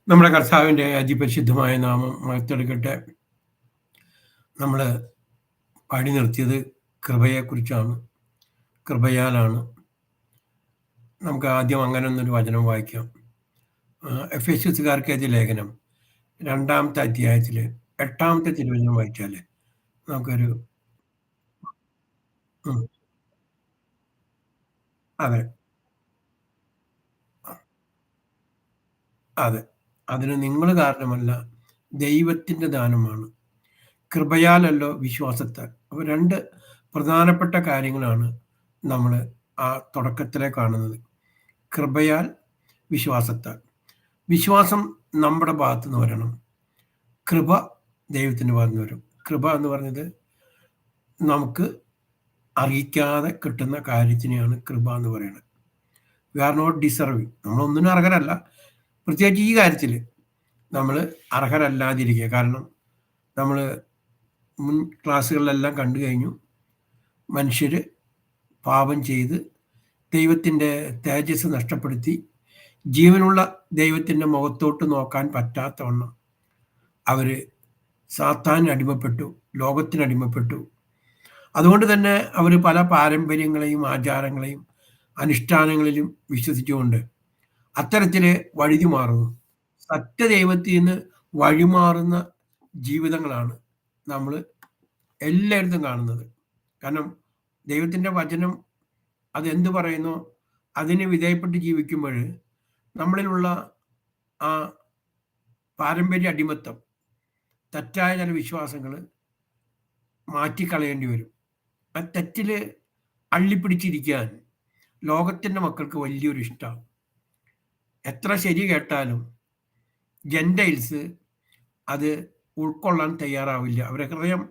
നമ്മുടെ കർത്താവിൻ്റെ അതിപരിശുദ്ധമായ നാമം മഹത്വമെടുക്കട്ടെ. നമ്മൾ പാടി നിർത്തിയത് കൃപയെക്കുറിച്ചാണ്. കൃപയാലാണ്. നമുക്ക് ആദ്യം അങ്ങനെ ഒന്നൊരു വചനം വായിക്കാം. എഫെസ്യസുകാർക്ക് എഴുതിയ ലേഖനം 2-ാമത്തെ അധ്യായത്തിൽ 8-ാമത്തെ തിരുവചനം വായിച്ചാൽ നമുക്കൊരു അതെ അതെ അതിന് നിങ്ങൾ കാരണമല്ല, ദൈവത്തിൻ്റെ ദാനമാണ്. കൃപയാലല്ലോ വിശ്വാസത്താൽ. അപ്പോൾ 2 പ്രധാനപ്പെട്ട കാര്യങ്ങളാണ് നമ്മൾ ആ തുടക്കത്തിലെ കാണുന്നത്. കൃപയാൽ, വിശ്വാസത്താൽ. വിശ്വാസം നമ്മുടെ ഭാഗത്തു നിന്ന് വരണം. കൃപ ദൈവത്തിൻ്റെ ഭാഗത്ത് നിന്ന് വരും. കൃപ എന്ന് പറഞ്ഞത് നമുക്ക് അറിയിക്കാതെ കിട്ടുന്ന കാര്യത്തിനെയാണ് കൃപ എന്ന് പറയുന്നത്. We are not deserving. നമ്മളൊന്നിനും അർഹരല്ല. പ്രത്യേകിച്ച് ഈ കാര്യത്തിൽ നമ്മൾ അർഹരല്ലാതിരിക്കുക. കാരണം നമ്മൾ മുൻ ക്ലാസ്സുകളിലെല്ലാം കണ്ടു കഴിഞ്ഞു. മനുഷ്യർ പാപം ചെയ്ത് ദൈവത്തിൻ്റെ തേജസ് നഷ്ടപ്പെടുത്തി ജീവനുള്ള ദൈവത്തിൻ്റെ മുഖത്തോട്ട് നോക്കാൻ പറ്റാത്തവണ്ണം അവർ സാത്താന് അടിമപ്പെട്ടു, ലോകത്തിനടിമപ്പെട്ടു. അതുകൊണ്ട് തന്നെ അവർ പല പാരമ്പര്യങ്ങളെയും ആചാരങ്ങളെയും അനുഷ്ഠാനങ്ങളിലും വിശ്വസിച്ചുകൊണ്ട് അത്തരത്തിൽ വഴുതി മാറുന്നു. സത്യദൈവത്തിൽ നിന്ന് വഴിമാറുന്ന ജീവിതങ്ങളാണ് നമ്മൾ എല്ലായിടത്തും കാണുന്നത്. കാരണം ദൈവത്തിൻ്റെ വചനം അതെന്ത് പറയുന്നോ അതിന് വിധേയപ്പെട്ട് ജീവിക്കുമ്പോൾ നമ്മളിലുള്ള ആ പാരമ്പര്യ അടിമത്തം, തെറ്റായ ചില വിശ്വാസങ്ങൾ മാറ്റിക്കളയേണ്ടി വരും. ആ തെറ്റിൽ അള്ളിപ്പിടിച്ചിരിക്കാൻ ലോകത്തിൻ്റെ മക്കൾക്ക് വലിയൊരു ഇഷ്ടമാണ്. എത്ര ശരി കേട്ടാലും ജെൻറ്റൈൽസ് അത് ഉൾക്കൊള്ളാൻ തയ്യാറാവില്ല. അവരുടെ ഹൃദയം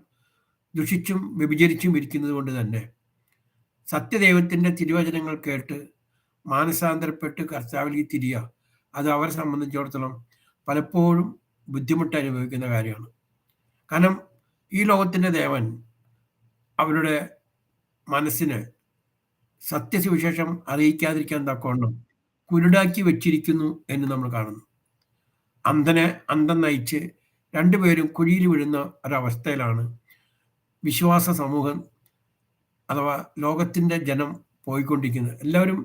ദുഷിച്ചും വ്യഭിചരിച്ചും ഇരിക്കുന്നത് കൊണ്ട് തന്നെ സത്യദൈവത്തിൻ്റെ തിരുവചനങ്ങൾ കേട്ട് മാനസാന്തരപ്പെട്ട് കർത്താവിലേക്ക് തിരിയുക, അത് അവരെ സംബന്ധിച്ചിടത്തോളം പലപ്പോഴും ബുദ്ധിമുട്ട് അനുഭവിക്കുന്ന കാര്യമാണ്. കാരണം ഈ ലോകത്തിൻ്റെ ദേവൻ അവരുടെ മനസ്സിന് സത്യസുവിശേഷം അറിയിക്കാതിരിക്കാൻ തക്കവണ്ണം കുരുടാക്കി വെച്ചിരിക്കുന്നു എന്ന് നമ്മൾ കാണുന്നു. അന്ധനെ അന്ധം നയിച്ച് രണ്ടുപേരും കുഴിയിൽ വീഴുന്ന ഒരവസ്ഥയിലാണ് വിശ്വാസ സമൂഹം അഥവാ ലോകത്തിൻ്റെ ജനം പോയിക്കൊണ്ടിരിക്കുന്നത്. എല്ലാവരും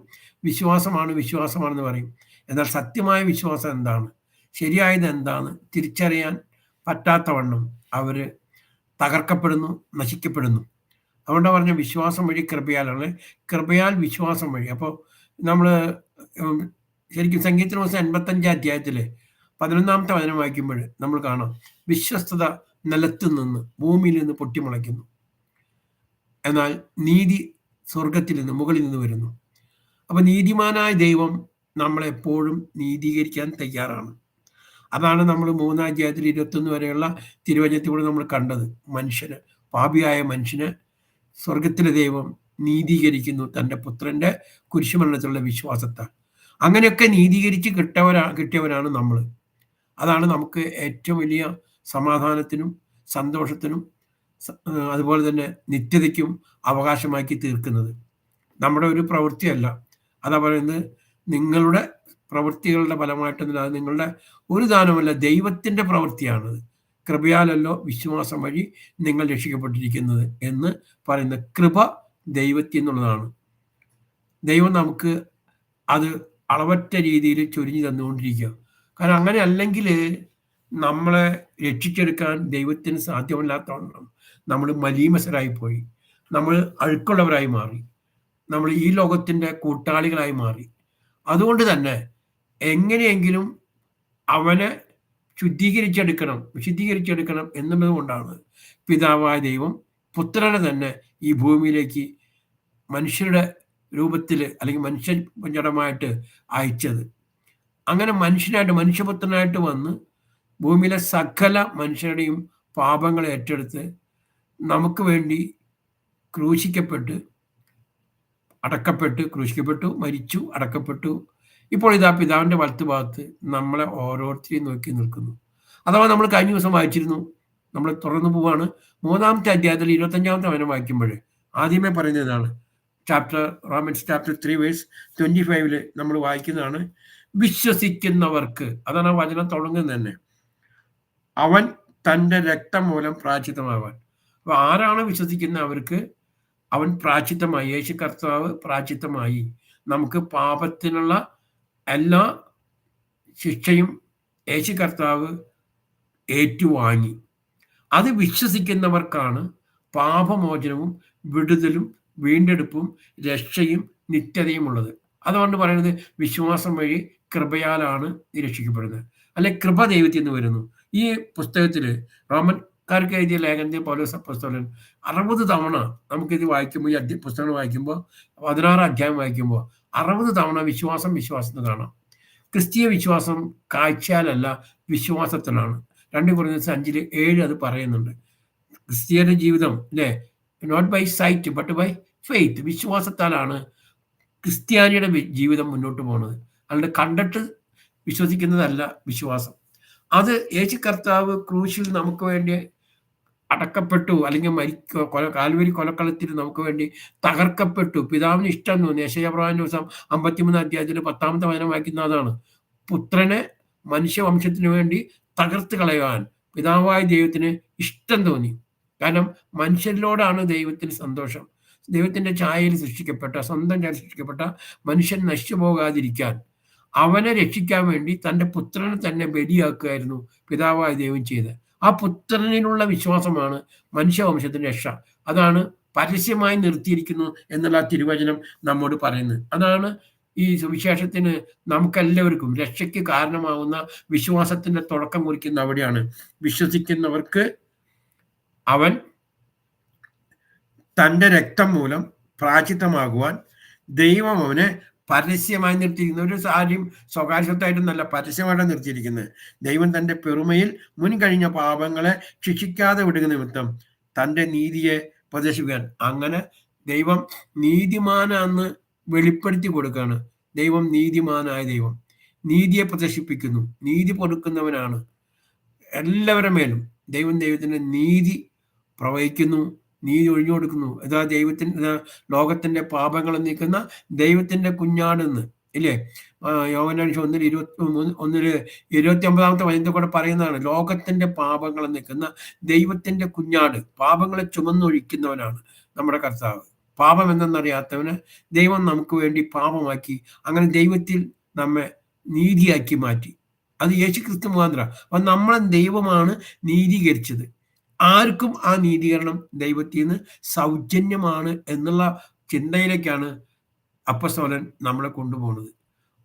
വിശ്വാസമാണെന്ന് പറയും. എന്നാൽ സത്യമായ വിശ്വാസം എന്താണ്, ശരിയായത് എന്താണ് തിരിച്ചറിയാൻ പറ്റാത്തവണ്ണം അവർ തകർക്കപ്പെടുന്നു, നശിക്കപ്പെടുന്നു. അതുകൊണ്ടാണ് പറഞ്ഞ വിശ്വാസം വഴി കൃപയാലാണ്. കൃപയാൽ വിശ്വാസം വഴി. അപ്പോൾ നമ്മൾ ശരിക്കും സംഗീതത്തിന് ദിവസം 85 അധ്യായത്തിൽ 11-ാമത്തെ വചനം വായിക്കുമ്പോൾ നമ്മൾ കാണാം, വിശ്വസ്തത നിലത്ത് നിന്ന് ഭൂമിയിൽ നിന്ന് പൊട്ടിമുളയ്ക്കുന്നു, എന്നാൽ നീതി സ്വർഗത്തിൽ നിന്ന് മുകളിൽ നിന്ന് വരുന്നു. അപ്പോൾ നീതിമാനായ ദൈവം നമ്മളെപ്പോഴും നീതീകരിക്കാൻ തയ്യാറാണ്. അതാണ് നമ്മൾ 3-ാം അധ്യായത്തിൽ 21 വരെയുള്ള തിരുവചനത്തിലൂടെ നമ്മൾ കണ്ടത്. മനുഷ്യന്, പാപിയായ മനുഷ്യന് സ്വർഗത്തിലെ ദൈവം നീതീകരിക്കുന്നു തൻ്റെ പുത്രൻ്റെ കുരിശുമരണത്തിലുള്ള വിശ്വാസത്താൽ. അങ്ങനെയൊക്കെ നീതീകരിച്ച് കിട്ടിയവരാണ് നമ്മൾ. അതാണ് നമുക്ക് ഏറ്റവും വലിയ സമാധാനത്തിനും സന്തോഷത്തിനും അതുപോലെ തന്നെ നിത്യതയ്ക്കും അവകാശമാക്കി തീർക്കുന്നത്. നമ്മുടെ ഒരു പ്രവൃത്തിയല്ല. അതാ പറയുന്നത്, നിങ്ങളുടെ പ്രവൃത്തികളുടെ ഫലമായിട്ടൊന്നുമില്ല, അത് നിങ്ങളുടെ ഒരു ദാനമല്ല, ദൈവത്തിൻ്റെ പ്രവൃത്തിയാണത്. കൃപയാലല്ലോ വിശ്വാസം വഴി നിങ്ങൾ രക്ഷിക്കപ്പെട്ടിരിക്കുന്നത് എന്ന് പറയുന്ന കൃപ ദൈവത്തിൽ നിന്നുള്ളതാണ്. ദൈവം നമുക്ക് അത് അളവറ്റ രീതിയിൽ ചൊരിഞ്ഞു തന്നുകൊണ്ടിരിക്കുക. കാരണം അങ്ങനെ അല്ലെങ്കിൽ നമ്മളെ രക്ഷിച്ചെടുക്കാൻ ദൈവത്തിന് സാധ്യമല്ലാത്തവണ്ണം നമ്മൾ മലീമസരായിപ്പോയി, നമ്മൾ അഴുക്കുള്ളവരായി മാറി, നമ്മൾ ഈ ലോകത്തിൻ്റെ കൂട്ടാളികളായി മാറി. അതുകൊണ്ട് തന്നെ എങ്ങനെയെങ്കിലും അവനെ വിശുദ്ധീകരിച്ചെടുക്കണം എന്നുള്ളത് കൊണ്ടാണ് പിതാവായ ദൈവം പുത്രനെ തന്നെ ഈ ഭൂമിയിലേക്ക് മനുഷ്യരുടെ രൂപത്തിൽ അല്ലെങ്കിൽ മനുഷ്യജടമായിട്ട് അയച്ചത്. അങ്ങനെ മനുഷ്യപുത്രനായിട്ട് വന്ന് ഭൂമിയിലെ സകല മനുഷ്യരുടെയും പാപങ്ങളെ ഏറ്റെടുത്ത് നമുക്ക് വേണ്ടി ക്രൂശിക്കപ്പെട്ടു, മരിച്ചു, അടക്കപ്പെട്ടു. ഇപ്പോൾ ഇതാ പിതാവിൻ്റെ വലത്തുഭാഗത്ത് നമ്മളെ ഓരോരുത്തരെയും നോക്കി നിൽക്കുന്നു. അഥവാ നമ്മൾ കഴിഞ്ഞ ദിവസം വായിച്ചിരുന്നു, നമ്മൾ തുടർന്ന് പോവാണ്. 3-ാമത്തെ അധ്യായത്തിൽ 25-ാമത്തെ വചനം വായിക്കുമ്പോൾ ആദ്യമേ പറയുന്നതാണ്, റോമൻസ് ചാപ്റ്റർ 3 വേഴ്സ് 25 നമ്മൾ വായിക്കുന്നതാണ്, വിശ്വസിക്കുന്നവർക്ക്, അതാണ് ആ വചനം തുടങ്ങുന്നത് തന്നെ. അവൻ തന്റെ രക്തം മൂലം പ്രായശ്ചിത്തമാവാൻ. അപ്പൊ ആരാണ് വിശ്വസിക്കുന്ന അവർക്ക് അവൻ പ്രായശ്ചിത്തമായി. യേശു കർത്താവ് പ്രായശ്ചിത്തമായി. നമുക്ക് പാപത്തിനുള്ള എല്ലാ ശിക്ഷയും യേശു കർത്താവ് ഏറ്റുവാങ്ങി. അത് വിശ്വസിക്കുന്നവർക്കാണ് പാപമോചനവും വിടുതലും വീണ്ടെടുപ്പും രക്ഷയും നിത്യതയും ഉള്ളത്. അതുകൊണ്ട് പറയുന്നത് വിശ്വാസം വഴി കൃപയാലാണ് നീ രക്ഷിക്കപ്പെടുന്നത്. അല്ലെ, കൃപ ദൈവത്തിൽ നിന്ന് വരുന്നു. ഈ പുസ്തകത്തിൽ റോമൻകാർക്ക് എഴുതിയ ലേഖനത്തിൽ പൗലോസ് അപ്പോസ്തലൻ 60 തവണ നമുക്കിത് വായിക്കുമ്പോൾ, ഈ പുസ്തകങ്ങൾ വായിക്കുമ്പോൾ, 16 അധ്യായം വായിക്കുമ്പോൾ 60 തവണ വിശ്വാസം വിശ്വാസം എന്ന് കാണാം. ക്രിസ്തീയ വിശ്വാസം കാഴ്ചയാലല്ല വിശ്വാസത്തിലാണ്. 2 കൊരിന്ത്യർ 5:7 അത് പറയുന്നുണ്ട്. ക്രിസ്തീയ ജീവിതം അല്ലേ, not by sight but by faith, വിശ്വാസത്താലാണ് ക്രിസ്ത്യാനിയുടെ ജീവിതം മുന്നോട്ട് പോകുന്നത്. അല്ലാണ്ട് കണ്ടിട്ട് വിശ്വസിക്കുന്നതല്ല വിശ്വാസം. അത് യേശു കർത്താവ് ക്രൂശിൽ നമുക്ക് വേണ്ടി അടക്കപ്പെട്ടു, അല്ലെങ്കിൽ കാൽവരി കൊലക്കളത്തിൽ നമുക്ക് വേണ്ടി തകർക്കപ്പെട്ടു. പിതാവിന് ഇഷ്ടം തോന്നി. യെശയ്യാപ്രവാചകന്റെ ദിവസം 53 അധ്യായത്തിൽ 10-ാമത്തെ വചനം വായിക്കുന്ന അതാണ്. പുത്രനെ മനുഷ്യവംശത്തിന് വേണ്ടി തകർത്ത് കളയുവാൻ പിതാവായ ദൈവത്തിന് ഇഷ്ടം തോന്നി. കാരണം മനുഷ്യരിലോടാണ് ദൈവത്തിന് സന്തോഷം. ദൈവത്തിന്റെ ഛായയിൽ സൃഷ്ടിക്കപ്പെട്ട, സ്വന്തം ഛായയിൽ സൃഷ്ടിക്കപ്പെട്ട മനുഷ്യൻ നശിച്ചു പോകാതിരിക്കാൻ അവനെ രക്ഷിക്കാൻ വേണ്ടി തന്റെ പുത്രനെ തന്നെ ബലിയാക്കുകയായിരുന്നു പിതാവായ ദൈവം ചെയ്തത്. ആ പുത്രനിലുള്ള വിശ്വാസമാണ് മനുഷ്യവംശത്തിന്റെ രക്ഷ. അതാണ് പരസ്യമായി നിർത്തിയിരിക്കുന്നു എന്നുള്ള തിരുവചനം നമ്മോട് പറയുന്നത്. അതാണ് ഈ സുവിശേഷത്തിന് നമുക്കെല്ലാവർക്കും രക്ഷയ്ക്ക് കാരണമാകുന്ന വിശ്വാസത്തിന്റെ തുടക്കം കുറിക്കുന്ന അവിടെയാണ്. വിശ്വസിക്കുന്നവർക്ക് അവൻ തന്റെ രക്തം മൂലം പ്രായശ്ചിത്തമാകുവാൻ ദൈവം അവനെ പരസ്യമായി നിർത്തിയിരിക്കുന്നു. ഒരു കാര്യം സ്വകാര്യ സ്വത്തായിട്ടൊന്നല്ല, പരസ്യമായിട്ടാണ് നിർത്തിയിരിക്കുന്നത്. ദൈവം തന്റെ പെരുമയിൽ മുൻകഴിഞ്ഞ പാപങ്ങളെ ശിക്ഷിക്കാതെ വിടുക നിമിത്തം തന്റെ നീതിയെ പ്രദർശിപ്പിക്കാൻ. അങ്ങനെ ദൈവം നീതിമാനാന്ന് വെളിപ്പെടുത്തി കൊടുക്കുകയാണ്. ദൈവം നീതിമാനായ ദൈവം നീതിയെ പ്രദർശിപ്പിക്കുന്നു. നീതി കൊടുക്കുന്നവനാണ്. എല്ലാവരുടെ മേലും ദൈവത്തിന്റെ നീതി പ്രവഹിക്കുന്നു, നീതി ഒഴിഞ്ഞു കൊടുക്കുന്നു. ഇതാ ലോകത്തിന്റെ പാപങ്ങൾ നീക്കുന്ന ദൈവത്തിന്റെ കുഞ്ഞാടെന്ന് ഇല്ലേ, യോഹന്നാൻ 1:29 വചനത്തിൽ കൂടെ പറയുന്നതാണ്. ലോകത്തിന്റെ പാപങ്ങൾ നീക്കുന്ന ദൈവത്തിന്റെ കുഞ്ഞാട്, പാപങ്ങളെ ചുമന്നൊഴിക്കുന്നവനാണ് നമ്മുടെ കർത്താവ്. പാപം എന്തെന്നറിയാത്തവന് ദൈവം നമുക്ക് വേണ്ടി പാപമാക്കി, അങ്ങനെ ദൈവത്തിൽ നമ്മെ നീതിയാക്കി മാറ്റി. അത് യേശു ക്രിസ്തു മുഖാന്തരം. അപ്പൊ നമ്മളെ ദൈവമാണ് നീതീകരിച്ചത്. ആർക്കും ആ നീതീകരണം ദൈവത്തിൽ നിന്ന് സൗജന്യമാണ് എന്നുള്ള ചിന്തയിലേക്കാണ് അപ്പസ്തോലൻ നമ്മളെ കൊണ്ടുപോകുന്നത്.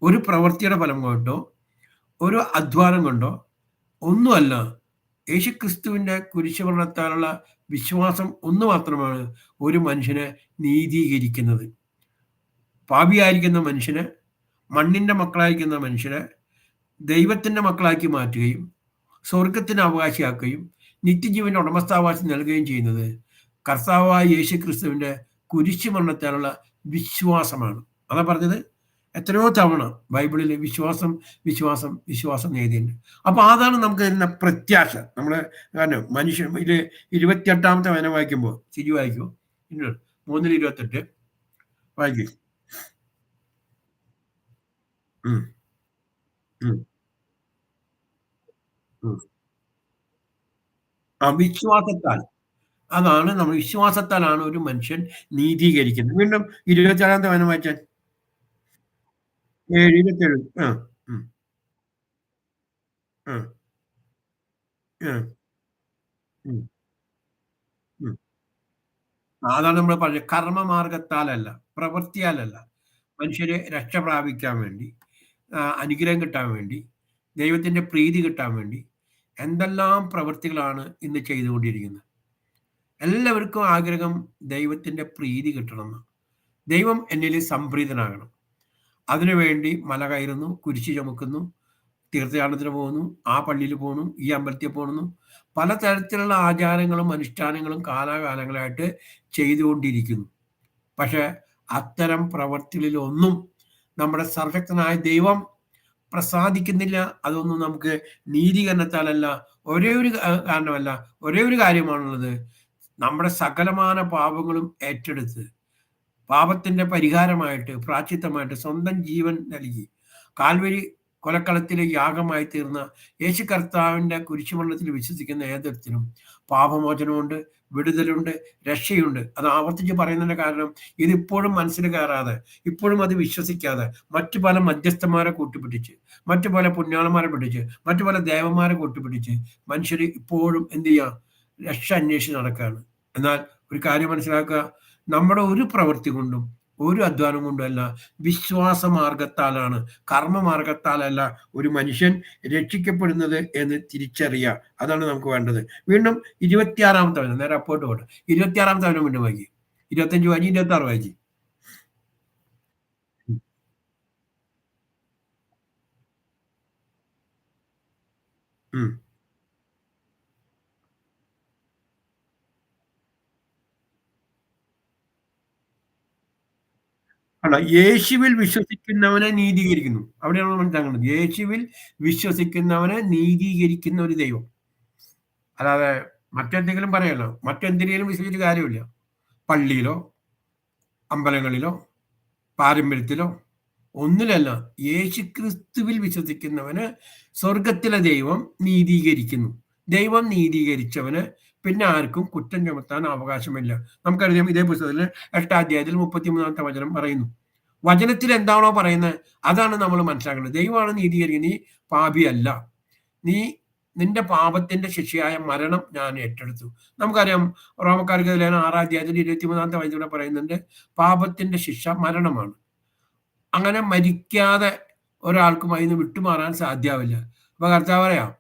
ഒരു പ്രവൃത്തിയുടെ ഫലം കൊണ്ടോ ഒരു അധ്വാനം കൊണ്ടോ ഒന്നുമല്ല. യേശുക്രിസ്തുവിന്റെ കുരിശുമരണത്താലുള്ള വിശ്വാസം ഒന്ന് മാത്രമാണ് ഒരു മനുഷ്യനെ നീതീകരിക്കുന്നത്. പാപിയായിരിക്കുന്ന മനുഷ്യനെ, മണ്ണിന്റെ മക്കളായിരിക്കുന്ന മനുഷ്യനെ ദൈവത്തിന്റെ മക്കളാക്കി മാറ്റുകയും സ്വർഗത്തിന് അവകാശിയാക്കുകയും നിത്യജീവന്റെ ഉടമസ്ഥാവകാശം നൽകുകയും ചെയ്യുന്നത് കർത്താവായ യേശു ക്രിസ്തുവിന്റെ കുരിശുമരണത്താലുള്ള വിശ്വാസമാണ്. അതാ പറഞ്ഞത് എത്രയോ തവണ ബൈബിളിൽ വിശ്വാസം വിശ്വാസം വിശ്വാസം എഴുതിയിട്ടുണ്ട്. അപ്പൊ അതാണ് നമുക്ക് തരുന്ന പ്രത്യാശ. നമ്മള് കാരണം മനുഷ്യൻ ഇത് 28-ാമത്തെ വചനം വായിക്കുമ്പോൾ, ശരി വായിക്കുമോ? 3:28 വായിക്കും. ആ വിശ്വാസത്താൽ, അതാണ് നമ്മൾ വിശ്വാസത്താലാണ് ഒരു മനുഷ്യൻ നീതീകരിക്കുന്നത്. വീണ്ടും 27-ാമത്തെ വചനം വായിച്ചാൽ. 27. ആ. ഉം. ആ. ആ. ഉം. ഉം. അതാണ് നമ്മൾ പറഞ്ഞത്. കർമ്മമാർഗത്താലല്ല, പ്രവൃത്തിയാലല്ല. മനുഷ്യര് രക്ഷ പ്രാപിക്കാൻ വേണ്ടി, അനുഗ്രഹം കിട്ടാൻ വേണ്ടി, ദൈവത്തിന്റെ പ്രീതി കിട്ടാൻ വേണ്ടി എന്തെല്ലാം പ്രവൃത്തികളാണ് ഇന്ന് ചെയ്തുകൊണ്ടിരിക്കുന്നത്. എല്ലാവർക്കും ആഗ്രഹം ദൈവത്തിന്റെ പ്രീതി കിട്ടണമെന്ന്. ദൈവം എന്നിൽ സംപ്രീതനാകണം. അതിനുവേണ്ടി മല കയറുന്നു, കുരിശ് ചുമക്കുന്നു, തീർത്ഥയാത്രത്തിന് പോകുന്നു, ആ പള്ളിയിൽ പോകുന്നു, ഈ അമ്പലത്തിൽ പോകുന്നു. പലതരത്തിലുള്ള ആചാരങ്ങളും അനുഷ്ഠാനങ്ങളും കാലാകാലങ്ങളായിട്ട് ചെയ്തുകൊണ്ടിരിക്കുന്നു. പക്ഷെ അത്തരം പ്രവർത്തികളിലൊന്നും നമ്മുടെ സർവശക്തനായ ദൈവം പ്രസാദിക്കുന്നില്ല. അതൊന്നും നമുക്ക് നീതീകരണത്താലല്ല, ഒരേ ഒരു കാരണമല്ല, ഒരേ ഒരു കാര്യമാണുള്ളത്. നമ്മുടെ സകലമാന പാപങ്ങളും ഏറ്റെടുത്ത് പാപത്തിന്റെ പരിഹാരമായിട്ട് പ്രായശ്ചിത്തമായിട്ട് സ്വന്തം ജീവൻ നൽകി കാൽവരി കൊലക്കളത്തിലെ യാഗമായി തീർന്ന യേശു കർത്താവിൻ്റെ കുരിശുമരണത്തിൽ വിശ്വസിക്കുന്ന ഏതൊരുത്തനും പാപമോചനമുണ്ട്, വിടുതലുണ്ട്, രക്ഷയുണ്ട്. അത് ആവർത്തിച്ച് പറയുന്നതിൻ്റെ കാരണം ഇതിപ്പോഴും മനസ്സിൽ കയറാതെ, ഇപ്പോഴും അത് വിശ്വസിക്കാതെ മറ്റു പല മധ്യസ്ഥന്മാരെ കൂട്ടുപിടിച്ച്, മറ്റു പല പുണ്യാളന്മാരെ പിടിച്ച്, മറ്റു പല ദേവന്മാരെ കൂട്ടുപിടിച്ച് മനുഷ്യർ ഇപ്പോഴും എന്ത് ചെയ്യുക? രക്ഷ അന്വേഷിച്ച് നടക്കുകയാണ്. എന്നാൽ ഒരു കാര്യം മനസ്സിലാക്കുക, നമ്മുടെ ഒരു പ്രവൃത്തി കൊണ്ടും ഒരു അധ്വാനം കൊണ്ടുമല്ല, വിശ്വാസമാർഗത്താലാണ്, കർമ്മമാർഗത്താലല്ല ഒരു മനുഷ്യൻ രക്ഷിക്കപ്പെടുന്നത് എന്ന് തിരിച്ചറിയുക. അതാണ് നമുക്ക് വേണ്ടത്. വീണ്ടും 26-ാമത്തെ വചനം, നേരെ അപ്പോട്ട് പോട്ടെ. 26-ാമത്തെ വചനം വീണ്ടും വായിക്കും. 25 വായിക്കും, 26 വായിക്കും. ഉം. അല്ല, യേശുവിൽ വിശ്വസിക്കുന്നവനെ നീതീകരിക്കുന്നു. അവിടെയാണ് നമ്മൾ മനസ്സിലാക്കേണ്ടത്. യേശുവിൽ വിശ്വസിക്കുന്നവനെ നീതീകരിക്കുന്ന ഒരു ദൈവം. അല്ലാതെ മറ്റെന്തെങ്കിലും പറയല്ലോ, മറ്റെന്തിനേലും വിശ്വസിച്ചിട്ട് കാര്യമില്ല. പള്ളിയിലോ അമ്പലങ്ങളിലോ പാരമ്പര്യത്തിലോ ഒന്നിലല്ല, യേശുക്രിസ്തുവിൽ വിശ്വസിക്കുന്നവന് സ്വർഗത്തിലെ ദൈവം നീതീകരിക്കുന്നു. ദൈവം നീതീകരിച്ചവന് പിന്നെ ആർക്കും കുറ്റം ചുമത്താൻ അവകാശമില്ല. നമുക്കറിയാം, ഇതേ പുസ്തകത്തിൽ 8-ാം അധ്യായത്തിൽ 33-ാമത്തെ വചനം പറയുന്നു. വചനത്തിൽ എന്താണോ പറയുന്നത് അതാണ് നമ്മൾ മനസ്സിലാക്കേണ്ടത്. ദൈവമാണ് നീതീകരിക്കുന്നത്. നീ പാപിയല്ല. നീ നിന്റെ പാപത്തിന്റെ ശിക്ഷയായ മരണം ഞാൻ ഏറ്റെടുത്തു. നമുക്കറിയാം, റോമക്കാർക്ക് 6-ാം അധ്യായത്തിൽ 23-ാമത്തെ വചനം പറയുന്നുണ്ട്, പാപത്തിന്റെ ശിക്ഷ മരണമാണ്. അങ്ങനെ മരിക്കാതെ ഒരാൾക്കും അതിന് വിട്ടുമാറാൻ സാധ്യമാവില്ല. അപ്പൊ കർത്താവ് പറയാം,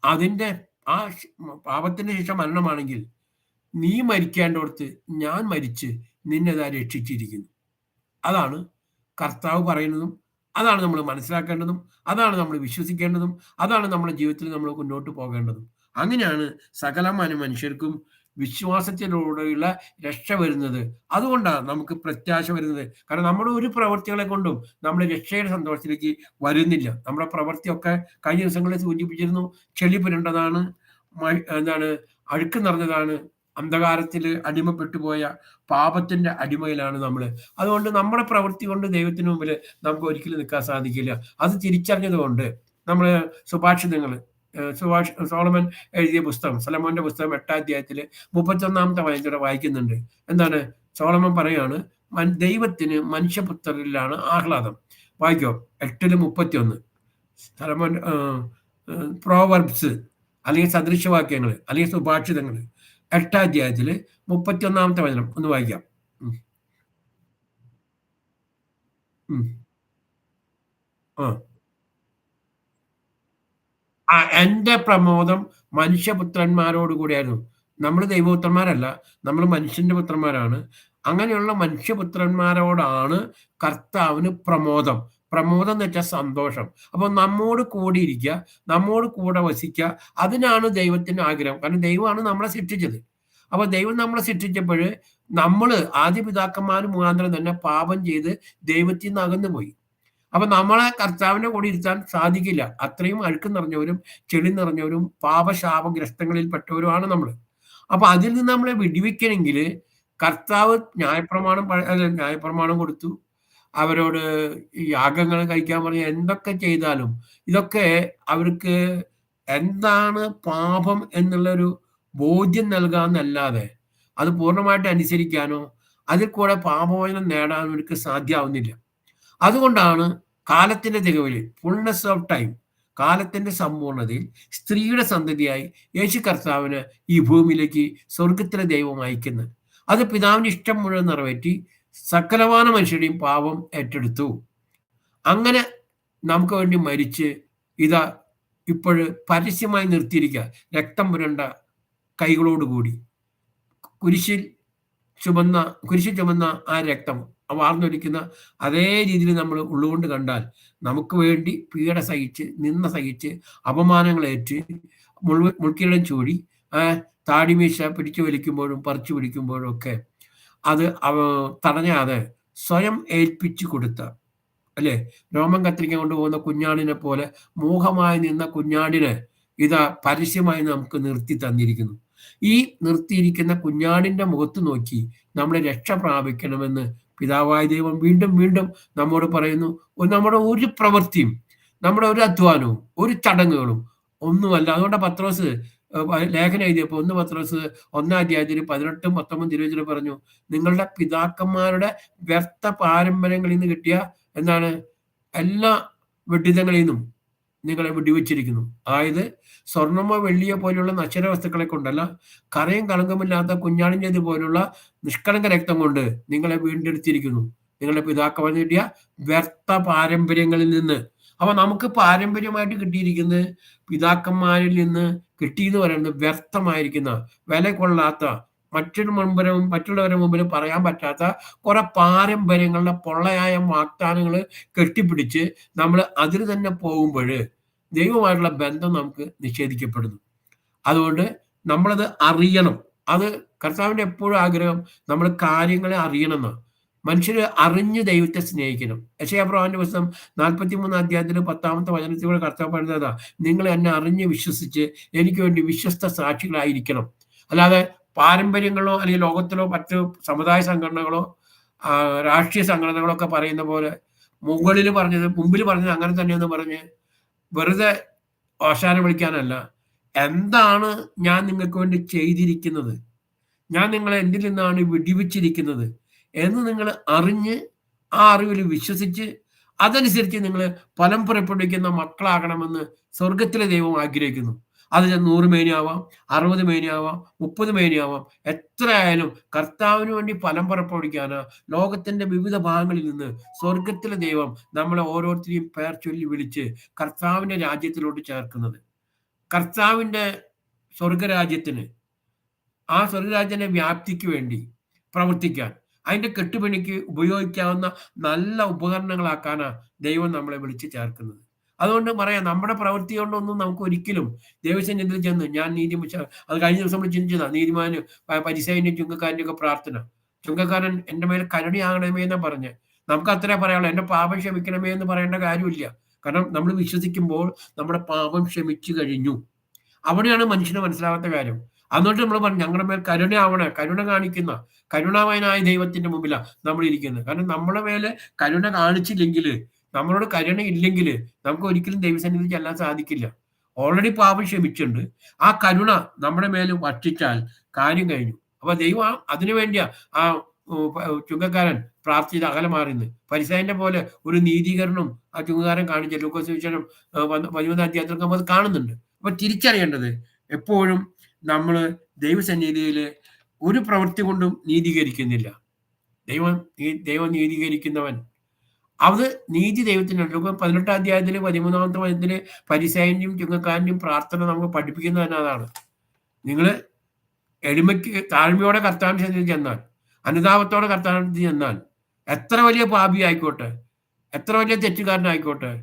അതിൻ്റെ ആ പാപത്തിന്റെ ശിക്ഷ മരണമാണെങ്കിൽ നീ മരിക്കേണ്ടോടത്ത് ഞാൻ മരിച്ച് നിന്നെ താ രക്ഷിച്ചിരിക്കുന്നു. അതാണ് കർത്താവ് പറയുന്നതും, അതാണ് നമ്മൾ മനസ്സിലാക്കേണ്ടതും, അതാണ് നമ്മൾ വിശ്വസിക്കേണ്ടതും, അതാണ് നമ്മുടെ ജീവിതത്തിൽ നമ്മൾ മുന്നോട്ട് പോകേണ്ടതും. അങ്ങനെയാണ് സകല മനുഷ്യർക്കും വിശ്വാസത്തിലൂടെയുള്ള രക്ഷ വരുന്നത്. അതുകൊണ്ടാണ് നമുക്ക് പ്രത്യാശ വരുന്നത്. കാരണം നമ്മുടെ ഒരു പ്രവൃത്തികളെ കൊണ്ടും നമ്മൾ രക്ഷയുടെ സന്തോഷത്തിലേക്ക് വരുന്നില്ല. നമ്മുടെ പ്രവൃത്തിയൊക്കെ കഴിഞ്ഞ ദിവസങ്ങളിൽ സൂചിപ്പിച്ചിരുന്നു. ചെളി പുരണ്ടതാണ്, എന്താണ്, അഴുക്ക് നിറഞ്ഞതാണ്, അന്ധകാരത്തിൽ അടിമപ്പെട്ടു പോയ പാപത്തിന്റെ അടിമയിലാണ് നമ്മൾ. അതുകൊണ്ട് നമ്മുടെ പ്രവൃത്തി കൊണ്ട് ദൈവത്തിന് മുമ്പിൽ നമുക്ക് ഒരിക്കലും നിൽക്കാൻ സാധിക്കില്ല. അത് തിരിച്ചറിഞ്ഞതുകൊണ്ട് നമ്മൾ സുഭാഷിതങ്ങൾ, സോളമൻ എഴുതിയ പുസ്തകം, സൊലൊമോന്റെ പുസ്തകം 8-ാം അധ്യായത്തിൽ 31-ാമത്തെ വചനം വായിക്കുന്നുണ്ട്. എന്താണ്? സോളമൻ പറയാണ്, ദൈവത്തിന് മനുഷ്യപുത്രരിലാണ് ആഹ്ലാദം. വായിക്കോ, 8:31. സൊലൊമോൻ പ്രോവർബ്സ് അല്ലെങ്കിൽ സദൃശവാക്യങ്ങൾ അല്ലെങ്കിൽ സുഭാഷിതങ്ങൾ 8-ാം അധ്യായത്തിൽ 31-ാമത്തെ വചനം ഒന്ന് വായിക്കാം. ആ എൻ്റെ പ്രമോദം മനുഷ്യപുത്രന്മാരോട് കൂടിയായിരുന്നു. നമ്മൾ ദൈവപുത്രന്മാരല്ല, നമ്മൾ മനുഷ്യന്റെ പുത്രന്മാരാണ്. അങ്ങനെയുള്ള മനുഷ്യപുത്രന്മാരോടാണ് കർത്താവിന് പ്രമോദം. പ്രമോദം എന്ന് വെച്ചാൽ സന്തോഷം. അപ്പോൾ നമ്മോട് കൂടിയിരിക്കുക, നമ്മോട് കൂടെ വസിക്കുക, അതിനാണ് ദൈവത്തിന്റെ ആഗ്രഹം. കാരണം ദൈവമാണ് നമ്മളെ സൃഷ്ടിച്ചത്. അപ്പോൾ ദൈവം നമ്മളെ സൃഷ്ടിച്ചപ്പോൾ നമ്മൾ ആദ്യ പിതാക്കന്മാർ മുഖാന്തരം തന്നെ പാപം ചെയ്ത് ദൈവത്തിൽ നിന്ന് അകന്നു പോയി. അപ്പൊ നമ്മളെ കർത്താവിന്റെ കൂടെ ഇരുത്താൻ സാധിക്കില്ല. അത്രയും അഴുക്ക് നിറഞ്ഞവരും ചെളി നിറഞ്ഞവരും പാപശാപഗ്രസ്തങ്ങളിൽപ്പെട്ടവരുമാണ് നമ്മൾ. അപ്പൊ അതിൽ നിന്ന് നമ്മളെ വിടുവിക്കണമെങ്കിൽ കർത്താവ് ന്യായപ്രമാണം കൊടുത്തു. അവരോട് യാഗങ്ങൾ കഴിക്കാൻ പറഞ്ഞ് എന്തൊക്കെ ചെയ്താലും ഇതൊക്കെ അവർക്ക് എന്താണ് പാപം എന്നുള്ളൊരു ബോധ്യം നൽകാന്നല്ലാതെ അത് പൂർണ്ണമായിട്ട് അനുസരിക്കാനോ അതിൽ കൂടെ പാപമോചനം നേടാനോ അവർക്ക് സാധ്യമാവുന്നില്ല. അതുകൊണ്ടാണ് കാലത്തിന്റെ തികവിൽ, ഫുൾനെസ് ഓഫ് ടൈം, കാലത്തിന്റെ സമ്പൂർണതയിൽ സ്ത്രീയുടെ സന്തതിയായി യേശു കർത്താവിന് ഈ ഭൂമിയിലേക്ക് സ്വർഗത്തിലെ ദൈവം അയക്കുന്നത്. അത് പിതാവിന്റെ ഇഷ്ടം മുഴുവൻ നിറവേറ്റി സകലമാന മനുഷ്യരുടെയും പാപം ഏറ്റെടുത്തു. അങ്ങനെ നമുക്ക് വേണ്ടി മരിച്ച് ഇതാ ഇപ്പോഴ് പരസ്യമായി നിർത്തിയിരിക്കുക, രക്തം പുരണ്ട കൈകളോടുകൂടി കുരിശിൽ ചുമന്ന ആ രക്തം വാർന്നൊലിക്കുന്ന അതേ രീതിയിൽ നമ്മൾ ഉള്ളുകൊണ്ട് കണ്ടാൽ നമുക്ക് വേണ്ടി പീഡ സഹിച്ച്, നിന്ന സഹിച്ച്, അപമാനങ്ങളേറ്റ്, മുൾക്കിരീടം ചൂടി, താടിമീശ പിടിച്ചു വലിക്കുമ്പോഴും പറിച്ചു പിടിക്കുമ്പോഴും ഒക്കെ അത് തടഞ്ഞാതെ സ്വയം ഏൽപ്പിച്ചു കൊടുത്ത, അല്ലേ, രോമം കത്തിരിക്കാൻ കൊണ്ടുപോകുന്ന കുഞ്ഞാടിനെ പോലെ മോഹമായി നിന്ന കുഞ്ഞാടിനെ ഇതാ പരസ്യമായി നമുക്ക് നിർത്തി തന്നിരിക്കുന്നു. ഈ നിർത്തിയിരിക്കുന്ന കുഞ്ഞാടിന്റെ മുഖത്ത് നോക്കി നമ്മളെ രക്ഷ പ്രാപിക്കണമെന്ന് പിതാവായ ദൈവം വീണ്ടും വീണ്ടും നമ്മോട് പറയുന്നു. നമ്മുടെ ഒരു പ്രവൃത്തിയും നമ്മുടെ ഒരു അധ്വാനവും ഒരു ചടങ്ങുകളും ഒന്നുമല്ല. അതുകൊണ്ടാണ് പത്രോസ് ലേഖനം എഴുതിയപ്പോൾ 1 പത്രോസ് 1 അധ്യായത്തിൽ 18, 19, 20 പറഞ്ഞു, നിങ്ങളുടെ പിതാക്കന്മാരുടെ വ്യർത്ഥ പാരമ്പര്യങ്ങളിൽ നിന്ന് കിട്ടിയ എന്താണ് എല്ലാ വിഡിതങ്ങളിൽ നിന്നും നിങ്ങളെ വിടുവിച്ചിരിക്കുന്നു. അതായത് സ്വർണ്ണമോ വെള്ളിയോ പോലുള്ള നശ്വര വസ്തുക്കളെ കൊണ്ടല്ല, കറയും കളങ്കമില്ലാത്ത കുഞ്ഞാടിൻ്റേത് പോലുള്ള നിഷ്കളങ്ക രക്തം കൊണ്ട് നിങ്ങളെ വീണ്ടെടുത്തിരിക്കുന്നു. നിങ്ങളുടെ പിതാക്കന്മാർ കിട്ടിയ വ്യർത്ഥ പാരമ്പര്യങ്ങളിൽ നിന്ന്. അപ്പൊ നമുക്ക് പാരമ്പര്യമായിട്ട് കിട്ടിയിരിക്കുന്നത് പിതാക്കന്മാരിൽ നിന്ന് കിട്ടിയെന്ന് പറയുന്നത് വ്യർത്ഥമായിരിക്കുന്ന, വില കൊള്ളാത്ത, മറ്റുള്ളവരുടെ മുമ്പിൽ പറയാൻ പറ്റാത്ത കുറെ പാരമ്പര്യങ്ങളുടെ പൊള്ളയായ വാഗ്ദാനങ്ങൾ കെട്ടിപ്പിടിച്ച് നമ്മൾ അതിൽ തന്നെ പോകുമ്പോൾ ദൈവമായിട്ടുള്ള ബന്ധം നമുക്ക് നിഷേധിക്കപ്പെടുന്നു. അതുകൊണ്ട് നമ്മളത് അറിയണം. അത് കർത്താവിൻ്റെ എപ്പോഴും ആഗ്രഹം നമ്മൾ കാര്യങ്ങളെ അറിയണമെന്നാണ്. മനുഷ്യർ അറിഞ്ഞ് ദൈവത്തെ സ്നേഹിക്കണം. യെശയ്യാപ്രവാചകന്റെ പുസ്തകം 43 അധ്യായത്തിൽ 10-ാമത്തെ വചനത്തിലൂടെ കർത്താവ് പറയുന്നതാ, നിങ്ങൾ എന്നെ അറിഞ്ഞ് വിശ്വസിച്ച് എനിക്ക് വേണ്ടി വിശ്വസ്ത സാക്ഷികളായിരിക്കണം. അല്ലാതെ പാരമ്പര്യങ്ങളോ അല്ലെങ്കിൽ ലോകത്തിലോ മറ്റ് സമുദായ സംഘടനകളോ രാഷ്ട്രീയ സംഘടനകളോ ഒക്കെ പറയുന്ന പോലെ മുമ്പിൽ പറഞ്ഞത് അങ്ങനെ തന്നെയെന്ന് പറഞ്ഞ് വെറുതെ ഓശാന വിളിക്കാനല്ല. എന്താണ് ഞാൻ നിങ്ങൾക്ക് വേണ്ടി ചെയ്തിരിക്കുന്നത്, ഞാൻ നിങ്ങളെ എന്തിൽ നിന്നാണ് വിടിവിച്ചിരിക്കുന്നത് എന്ന് നിങ്ങൾ അറിഞ്ഞ് ആ അറിവിൽ വിശ്വസിച്ച് അതനുസരിച്ച് നിങ്ങൾ ഫലം പുറപ്പെടുവിക്കുന്ന മക്കളാകണമെന്ന് സ്വർഗത്തിലെ ദൈവം ആഗ്രഹിക്കുന്നു. അത് 100 മേനിയാവാം, 60 മേനിയാവാം, 30 മേനിയാവാം, എത്രയായാലും കർത്താവിന് വേണ്ടി ഫലം പുറപ്പെടുവിക്കാനാ ലോകത്തിന്റെ വിവിധ ഭാഗങ്ങളിൽ നിന്ന് സ്വർഗത്തിലെ ദൈവം നമ്മളെ ഓരോരുത്തരെയും പേർ ചൊല്ലി വിളിച്ച് കർത്താവിന്റെ രാജ്യത്തിലോട്ട് ചേർക്കുന്നത്. കർത്താവിന്റെ സ്വർഗരാജ്യത്തിന്, ആ സ്വർഗരാജ്യത്തിന്റെ വ്യാപ്തിക്ക് വേണ്ടി പ്രവർത്തിക്കാൻ, അതിന്റെ കെട്ടുപണിക്ക് ഉപയോഗിക്കാവുന്ന നല്ല ഉപകരണങ്ങളാക്കാനാണ് ദൈവം നമ്മളെ വിളിച്ച് ചേർക്കുന്നത്. അതുകൊണ്ട് പറയാം, നമ്മുടെ പ്രവൃത്തി കൊണ്ടൊന്നും നമുക്ക് ഒരിക്കലും ദൈവസന്നിധിയിൽ ചെന്ന് ഞാൻ അത് കഴിഞ്ഞ ദിവസം നമ്മൾ ചിന്തിച്ചതാ, നീതിമാന് പരിസേന്റെയും ചുങ്കക്കാരൻ്റെ ഒക്കെ പ്രാർത്ഥന. ചുങ്കക്കാരൻ എൻ്റെ മേൽ കരുണയാകണമേ എന്നാ പറഞ്ഞ്. നമുക്ക് അത്രേ പറയാനുള്ളൂ, എൻ്റെ പാപം ക്ഷമിക്കണമേ എന്ന് പറയേണ്ട കാര്യമില്ല. കാരണം നമ്മൾ വിശ്വസിക്കുമ്പോൾ നമ്മുടെ പാപം ക്ഷമിച്ചു കഴിഞ്ഞു. അവിടെയാണ് മനുഷ്യന് മനസ്സിലാവാത്ത കാര്യം. എന്നിട്ട് നമ്മൾ പറഞ്ഞു, ഞങ്ങളുടെ മേൽ കരുണയാവണേ, കരുണ കാണിക്കുന്ന കരുണാമയനായ ദൈവത്തിന്റെ മുമ്പിലാണ് നമ്മൾ ഇരിക്കുന്നത്. കാരണം നമ്മളെ മേലെ കരുണ കാണിച്ചില്ലെങ്കിൽ, നമ്മളോട് കരുണ ഇല്ലെങ്കിൽ നമുക്ക് ഒരിക്കലും ദൈവസന്നിധി ചെല്ലാൻ സാധിക്കില്ല. ഓൾറെഡി പാപം ക്ഷമിച്ചിട്ടുണ്ട്, ആ കരുണ നമ്മുടെ മേലെ വർഷിച്ചാൽ കാര്യം കഴിഞ്ഞു. അപ്പൊ ദൈവം അതിനു വേണ്ടിയാ ആ ചുങ്കക്കാരൻ പ്രാർത്ഥിച്ച് അകലെ മാറിന്ന്. പരിസയന്റെ പോലെ ഒരു നീതീകരണം ആ ചുങ്കക്കാരൻ കാണിച്ച ലൂക്കോസ് സുവിശേഷം 13 അധ്യായത്തിൽ നമ്മൾ അത് കാണുന്നുണ്ട്. അപ്പൊ തിരിച്ചറിയേണ്ടത്, എപ്പോഴും നമ്മൾ ദൈവസന്നിധിയിൽ ഒരു പ്രവൃത്തി കൊണ്ടും നീതീകരിക്കുന്നില്ല. ദൈവം നീതീകരിക്കുന്നവൻ. അത് നീതി ദൈവത്തിനുണ്ട്. 18 അധ്യായത്തിൽ 13-ാമത്തെ വചനത്തില് പരിസയന്റെയും ചുങ്കക്കാരന്റെയും പ്രാർത്ഥന നമുക്ക് പഠിപ്പിക്കുന്നത് തന്നെ അതാണ്. നിങ്ങൾ എളിമയ്ക്ക് താഴ്മയോടെ കർത്താവിന്റെ സന്നിധിയിൽ ചെന്നാൽ, അനുതാപത്തോടെ കർത്താവിന്റെ സന്നിധിയിൽ ചെന്നാൽ, എത്ര വലിയ പാപി ആയിക്കോട്ടെ, എത്ര വലിയ തെറ്റുകാരനായിക്കോട്ടെ,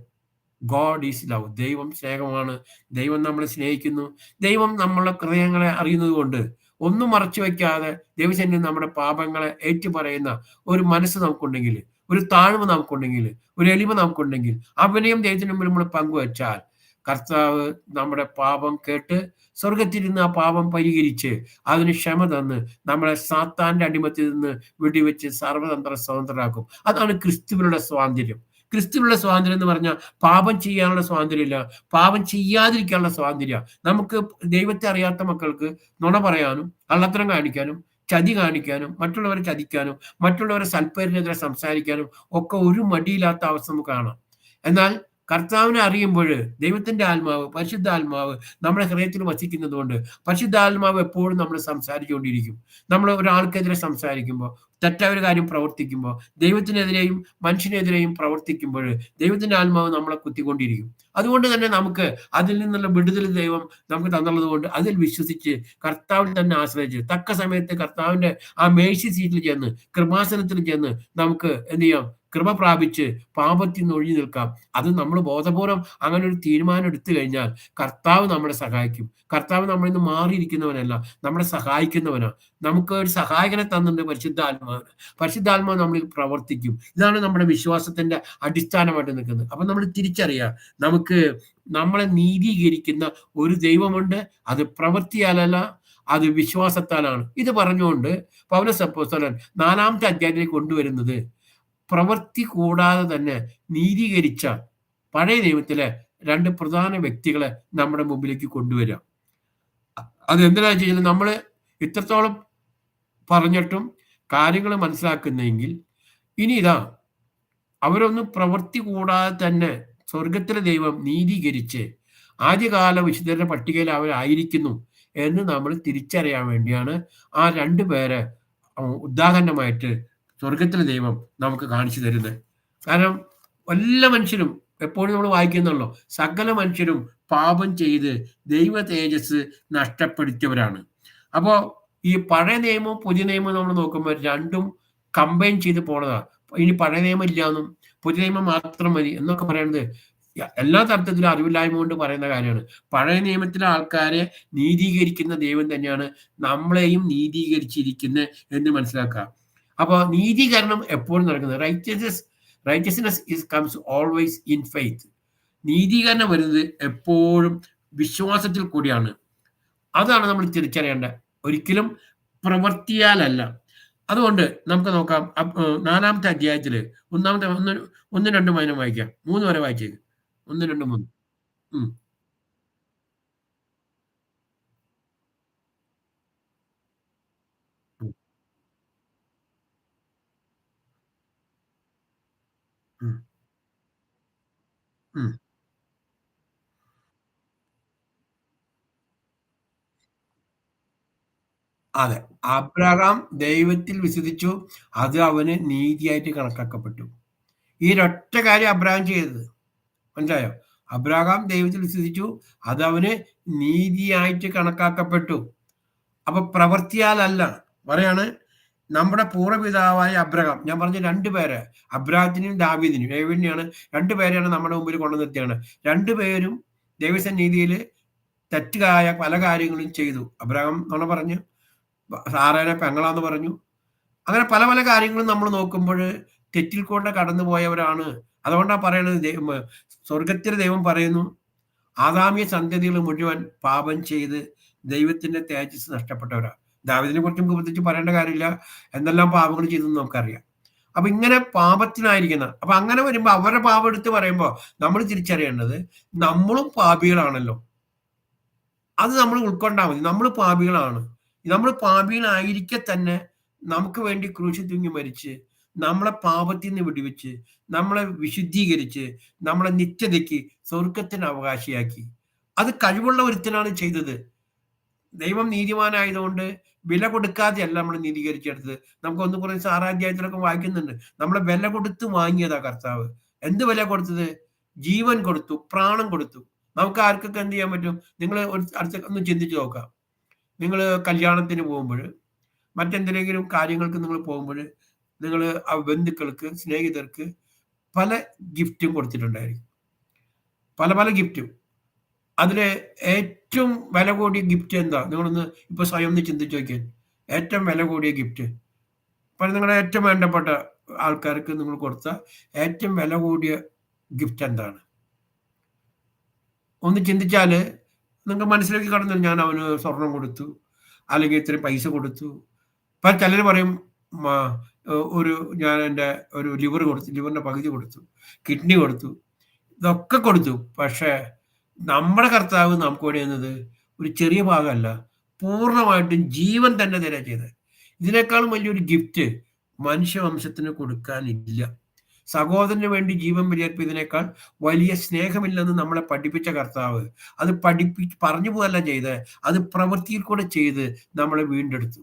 ഗോഡ് ഈസ് ലവ്. ദൈവം സ്നേഹമാണ്. ദൈവം നമ്മളെ സ്നേഹിക്കുന്നു. ദൈവം നമ്മളെ ഹൃദയങ്ങളെ അറിയുന്നത് കൊണ്ട് ഒന്നും മറച്ചു വയ്ക്കാതെ ദൈവസന്നിധിയിൽ നമ്മുടെ പാപങ്ങളെ ഏറ്റുപറയുന്ന ഒരു മനസ്സ് നമുക്കുണ്ടെങ്കിൽ, ഒരു താഴ്മ നമുക്കുണ്ടെങ്കിൽ, ഒരു എളിമ നമുക്കുണ്ടെങ്കിൽ, അഭിനയം ദൈവത്തിന് മുമ്പിൽ നമ്മൾ പങ്കുവച്ചാൽ കർത്താവ് നമ്മുടെ പാപം കേട്ട് സ്വർഗത്തിരുന്ന് ആ പാപം പരിഹരിച്ച് അതിന് ക്ഷമ തന്ന് നമ്മളെ സാത്താന്റെ അടിമത്തിൽ നിന്ന് വെടിവെച്ച് സർവതന്ത്ര സ്വതന്ത്രരാക്കും. അതാണ് ക്രിസ്തുവിലുള്ള സ്വാതന്ത്ര്യം. ക്രിസ്തുവിലുള്ള സ്വാതന്ത്ര്യം എന്ന് പറഞ്ഞാൽ പാപം ചെയ്യാനുള്ള സ്വാതന്ത്ര്യമില്ല, പാപം ചെയ്യാതിരിക്കാനുള്ള സ്വാതന്ത്ര്യം. നമുക്ക് ദൈവത്തെ അറിയാത്ത മക്കൾക്ക് നുണ പറയാനും കള്ളത്തരം കാണിക്കാനും ചതി കാണിക്കാനും മറ്റുള്ളവരെ ചതിക്കാനും മറ്റുള്ളവരെ സൽപ്പേരിനെതിരെ സംസാരിക്കാനും ഒക്കെ ഒരു മടിയില്ലാത്ത അവസ്ഥ നമുക്ക് കാണാം. എന്നാൽ കർത്താവിനെ അറിയുമ്പോൾ ദൈവത്തിന്റെ ആത്മാവ്, പരിശുദ്ധാത്മാവ് നമ്മുടെ ഹൃദയത്തിൽ വസിക്കുന്നത് കൊണ്ട് പരിശുദ്ധാത്മാവ് എപ്പോഴും നമ്മൾ സംസാരിച്ചുകൊണ്ടിരിക്കും. നമ്മൾ ഒരാൾക്കെതിരെ സംസാരിക്കുമ്പോൾ, തെറ്റായ ഒരു കാര്യം പ്രവർത്തിക്കുമ്പോൾ, ദൈവത്തിനെതിരെയും മനുഷ്യനെതിരെയും പ്രവർത്തിക്കുമ്പോൾ ദൈവത്തിന്റെ ആത്മാവ് നമ്മളെ കുത്തിക്കൊണ്ടിരിക്കും. അതുകൊണ്ട് തന്നെ നമുക്ക് അതിൽ നിന്നുള്ള വിടുതൽ ദൈവം നമുക്ക് തന്നുള്ളത് കൊണ്ട് അതിൽ വിശ്വസിച്ച് കർത്താവിൽ തന്നെ ആശ്രയിച്ച് തക്ക സമയത്ത് കർത്താവിന്റെ ആ മേഴ്സി സീറ്റിൽ ചെന്ന്, കൃപാസനത്തിൽ ചെന്ന് നമുക്ക് എന്ത് ചെയ്യാം, കൃപ പ്രാപിച്ച് പാപത്തിൽ നിന്ന് ഒഴിഞ്ഞു നിൽക്കാം. അത് നമ്മൾ ബോധപൂർവം അങ്ങനെ ഒരു തീരുമാനം എടുത്തു കഴിഞ്ഞാൽ കർത്താവ് നമ്മളെ സഹായിക്കും. കർത്താവ് നമ്മളിൽ നിന്ന് മാറിയിരിക്കുന്നവനല്ല, നമ്മളെ സഹായിക്കുന്നവനാണ്. നമുക്ക് ഒരു സഹായകനെ തന്നിട്ടുണ്ട് പരിശുദ്ധാത്മാവ്. പരിശുദ്ധാത്മാവ് നമ്മളിൽ പ്രവർത്തിക്കും. ഇതാണ് നമ്മുടെ വിശ്വാസത്തിന്റെ അടിസ്ഥാനമായിട്ട് നിൽക്കുന്നത്. അപ്പൊ നമ്മൾ തിരിച്ചറിയാം, നമുക്ക് നമ്മളെ നീതീകരിക്കുന്ന ഒരു ദൈവമുണ്ട്. അത് പ്രവൃത്തിയാലല്ല, അത് വിശ്വാസത്താലാണ്. ഇത് പറഞ്ഞുകൊണ്ട് പൗലോസ് അപ്പോസ്തലൻ 4-ാമത്തെ അധ്യായത്തിലേക്ക് കൊണ്ടുവരുന്നത്, പ്രവൃത്തി കൂടാതെ തന്നെ നീതീകരിച്ച പഴയ നിയമത്തിലെ 2 പ്രധാന വ്യക്തികളെ നമ്മുടെ മുമ്പിലേക്ക് കൊണ്ടുവരിക. അതെന്തിനാ വെച്ച് നമ്മള് ഇത്രത്തോളം പറഞ്ഞിട്ടും കാര്യങ്ങൾ മനസ്സിലാക്കുന്നെങ്കിൽ, ഇനി ഇതാ അവരൊന്നും പ്രവൃത്തി കൂടാതെ തന്നെ സ്വർഗത്തിലെ ദൈവം നീതീകരിച്ച് ആദ്യകാല വിശുദ്ധരുടെ പട്ടികയിൽ അവരായിരിക്കുന്നു എന്ന് നമ്മൾ തിരിച്ചറിയാൻ വേണ്ടിയാണ് ആ 2 പേരെ ഉദാഹരണമായിട്ട് സ്വർഗത്തിലെ ദൈവം നമുക്ക് കാണിച്ചു തരുന്നത്. കാരണം എല്ലാ മനുഷ്യരും എപ്പോഴും നമ്മൾ വായിക്കുന്നുള്ളൂ, സകല മനുഷ്യരും പാപം ചെയ്ത് ദൈവ തേജസ്സ് നഷ്ടപ്പെടുത്തിയവരാണ്. അപ്പോൾ ഈ പഴയ നിയമവും പുതിയ നിയമവും നമ്മൾ നോക്കുമ്പോൾ രണ്ടും കമ്പൈൻ ചെയ്ത് പോണതാ. ഇനി പഴയ നിയമം ഇല്ലാന്നും പുതിയ നിയമം മാത്രം മതി എന്നൊക്കെ പറയുന്നത് എല്ലാ തരത്തിലും അറിവില്ലായ്മ കൊണ്ട് പറയുന്ന കാര്യമാണ്. പഴയ നിയമത്തിലെ ആൾക്കാരെ നീതീകരിക്കുന്ന ദൈവം തന്നെയാണ് നമ്മളെയും നീതീകരിച്ചിരിക്കുന്നത് എന്ന് മനസ്സിലാക്കുക. അപ്പോൾ നീതീകരണം എപ്പോഴും നടക്കുന്നത് righteousness is comes always in faith. നീതീകരണം വരുന്നത് എപ്പോഴും വിശ്വാസത്തിൽ കൂടിയാണ്. അതാണ് നമ്മൾ തിരിച്ചറിയേണ്ടത്, ഒരിക്കലും പ്രവൃത്തിയാലല്ല. അതുകൊണ്ട് നമുക്ക് നോക്കാം 4-ാമത്തെ അധ്യായത്തില് ഒന്നാമത്തെ 1, 2 വചനം വായിക്കാം. 3 വരെ വായിച്ചേക്ക്. 1, 2, 3. ഉം. ഉം. ഉം. ഉം. അതെ. അബ്രഹാം ദൈവത്തിൽ വിശ്വസിച്ചു. അത് അവന് നീതിയായിട്ട് കണക്കാക്കപ്പെട്ടു. ഈ ഒരൊറ്റ കാര്യം അബ്രഹാം ചെയ്തത്. മനസ്സിലായോ? അബ്രഹാം ദൈവത്തിൽ വിശ്വസിച്ചു. അത് അവന് നീതിയായിട്ട് കണക്കാക്കപ്പെട്ടു. അപ്പൊ പ്രവൃത്തിയാലല്ല. പറയാണ് നമ്മുടെ പൂർവ്വപിതാവായ അബ്രഹാം, ഞാൻ പറഞ്ഞ 2 പേര്, അബ്രാഹത്തിനും ദാവീദിനെയാണ് 2 പേരെയാണ് നമ്മുടെ മുമ്പിൽ കൊണ്ടു നിർത്തിയാണ്. 2 പേരും ദൈവസന്നിധിയിൽ തെറ്റായ പല കാര്യങ്ങളും ചെയ്തു. അബ്രഹാം നുണ പറഞ്ഞു, സാറേനെ പെങ്ങളാന്ന് പറഞ്ഞു. അങ്ങനെ പല പല കാര്യങ്ങളും നമ്മൾ നോക്കുമ്പോൾ തെറ്റിൽ കൊണ്ട് കടന്നു പോയവരാണ്. അതുകൊണ്ടാണ് പറയണത്, സ്വർഗത്തിലെ ദൈവം പറയുന്നു, ആദാമ്യ സന്തതികൾ മുഴുവൻ പാപം ചെയ്ത് ദൈവത്തിന്റെ തേജസ് നഷ്ടപ്പെട്ടവരാ. ദാവീദിനെ കുറിച്ച് നമുക്ക് പ്രത്യേകിച്ച് പറയേണ്ട കാര്യമില്ല, എന്തെല്ലാം പാപങ്ങൾ ചെയ്തെന്ന് നമുക്കറിയാം. അപ്പൊ ഇങ്ങനെ പാപത്തിനായിരിക്കുന്ന, അപ്പൊ അങ്ങനെ വരുമ്പോ അവരുടെ പാപം എടുത്ത് പറയുമ്പോൾ നമ്മൾ തിരിച്ചറിയേണ്ടത് നമ്മളും പാപികളാണല്ലോ. അത് നമ്മൾ ഉൾക്കൊണ്ടാൽ മതി. നമ്മൾ പാപികളാണ്. നമ്മൾ പാപികളായിരിക്കെ തന്നെ നമുക്ക് വേണ്ടി ക്രൂശിൽ തൂങ്ങി മരിച്ച് നമ്മളെ പാപത്തിൽ നിന്ന് വിടുവിച്ച് നമ്മളെ വിശുദ്ധീകരിച്ച് നമ്മളെ നിത്യതയ്ക്ക് സ്വർഗത്തിന് അവകാശിയാക്കി. അത് കഴിവുള്ള ഒരുത്തനാണ് ചെയ്തത്. ദൈവം നീതിമാനായതുകൊണ്ട് വില കൊടുക്കാതെയല്ല നമ്മൾ നീതീകരിച്ചെടുത്തത്. നമുക്ക് 1 കൊരിന്ത്യർ 6-ാം അധ്യായത്തിലൊക്കെ വായിക്കുന്നുണ്ട്. നമ്മളെ വില കൊടുത്ത് വാങ്ങിയതാ കർത്താവ്. എന്ത് വില കൊടുത്തത്? ജീവൻ കൊടുത്തു, പ്രാണം കൊടുത്തു. നമുക്ക് ആർക്കൊക്കെ എന്ത് ചെയ്യാൻ പറ്റും? നിങ്ങൾ അടുത്ത ഒന്ന് ചിന്തിച്ചു നോക്കാം. നിങ്ങൾ കല്യാണത്തിന് പോകുമ്പോൾ, മറ്റെന്തെങ്കിലും കാര്യങ്ങൾക്ക് നിങ്ങൾ പോകുമ്പോൾ, നിങ്ങൾ ആ ബന്ധുക്കൾക്ക്, സ്നേഹിതർക്ക് പല ഗിഫ്റ്റും കൊടുത്തിട്ടുണ്ടായിരിക്കും. പല പല ഗിഫ്റ്റും. അതില് ഏറ്റവും വില കൂടിയ ഗിഫ്റ്റ് എന്താ? നിങ്ങളൊന്ന് ഇപ്പൊ സ്വയം ഒന്ന് ചിന്തിച്ചു നോക്കിയാൽ. ഏറ്റവും വില കൂടിയ ഗിഫ്റ്റ്, ഇപ്പൊ നിങ്ങളുടെ ഏറ്റവും വേണ്ടപ്പെട്ട ആൾക്കാർക്ക് നിങ്ങൾ കൊടുത്ത ഏറ്റവും വില കൂടിയ ഗിഫ്റ്റ് എന്താണ്? ഒന്ന് ചിന്തിച്ചാല് നിങ്ങൾക്ക് മനസ്സിലേക്ക് കടന്നു, ഞാൻ അവന് സ്വർണം കൊടുത്തു, അല്ലെങ്കിൽ ഇത്രയും പൈസ കൊടുത്തു. ഇപ്പൊ ചിലർ പറയും, ഒരു ഞാൻ എൻ്റെ ഒരു ലിവർ കൊടുത്തു, ലിവറിന്റെ പകുതി കൊടുത്തു, കിഡ്നി കൊടുത്തു, ഇതൊക്കെ കൊടുത്തു. പക്ഷേ നമ്മുടെ കർത്താവ് നമുക്ക് വേണ്ടി തന്നത് ഒരു ചെറിയ ഭാഗമല്ല, പൂർണ്ണമായിട്ടും ജീവൻ തന്നെ തരാ ചെയ്തത്. ഇതിനേക്കാളും വലിയൊരു ഗിഫ്റ്റ് മനുഷ്യവംശത്തിന് കൊടുക്കാനില്ല. സഹോദരന് വേണ്ടി ജീവൻ ബലിയർപ്പിച്ചതിനേക്കാൾ വലിയ സ്നേഹമില്ലെന്ന് നമ്മളെ പഠിപ്പിച്ച കർത്താവ് അത് പറഞ്ഞു പോകല്ല ചെയ്ത്, അത് പ്രവൃത്തിയിൽ കൂടെ ചെയ്ത് നമ്മളെ വീണ്ടെടുത്തു.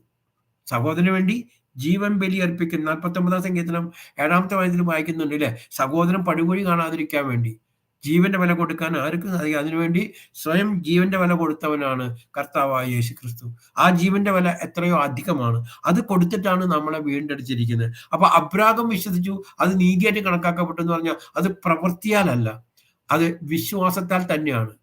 സഹോദരന് വേണ്ടി ജീവൻ ബലി അർപ്പിക്കുന്ന 49-ാം സങ്കീർത്തനം 7-ാമത്തെ വചനത്തിൽ വായിക്കുന്നുണ്ട് അല്ലേ? സഹോദരൻ പടുകുഴി കാണാതിരിക്കാൻ വേണ്ടി ജീവന്റെ വില കൊടുക്കാൻ ആർക്കും സാധിക്കും. അതിനുവേണ്ടി സ്വയം ജീവന്റെ വില കൊടുത്തവനാണ് കർത്താവായ യേശു ക്രിസ്തു. ആ ജീവന്റെ വില എത്രയോ അധികമാണ്. അത് കൊടുത്തിട്ടാണ് നമ്മളെ വീണ്ടെടുത്തിരിക്കുന്നത്. അപ്പൊ അബ്രാഹാം വിശ്വസിച്ചു, അത് നീതിയായിട്ട് കണക്കാക്കപ്പെട്ടു എന്ന് പറഞ്ഞാൽ അത് പ്രവൃത്തിയാലല്ല, അത് വിശ്വാസത്താൽ തന്നെയാണ്.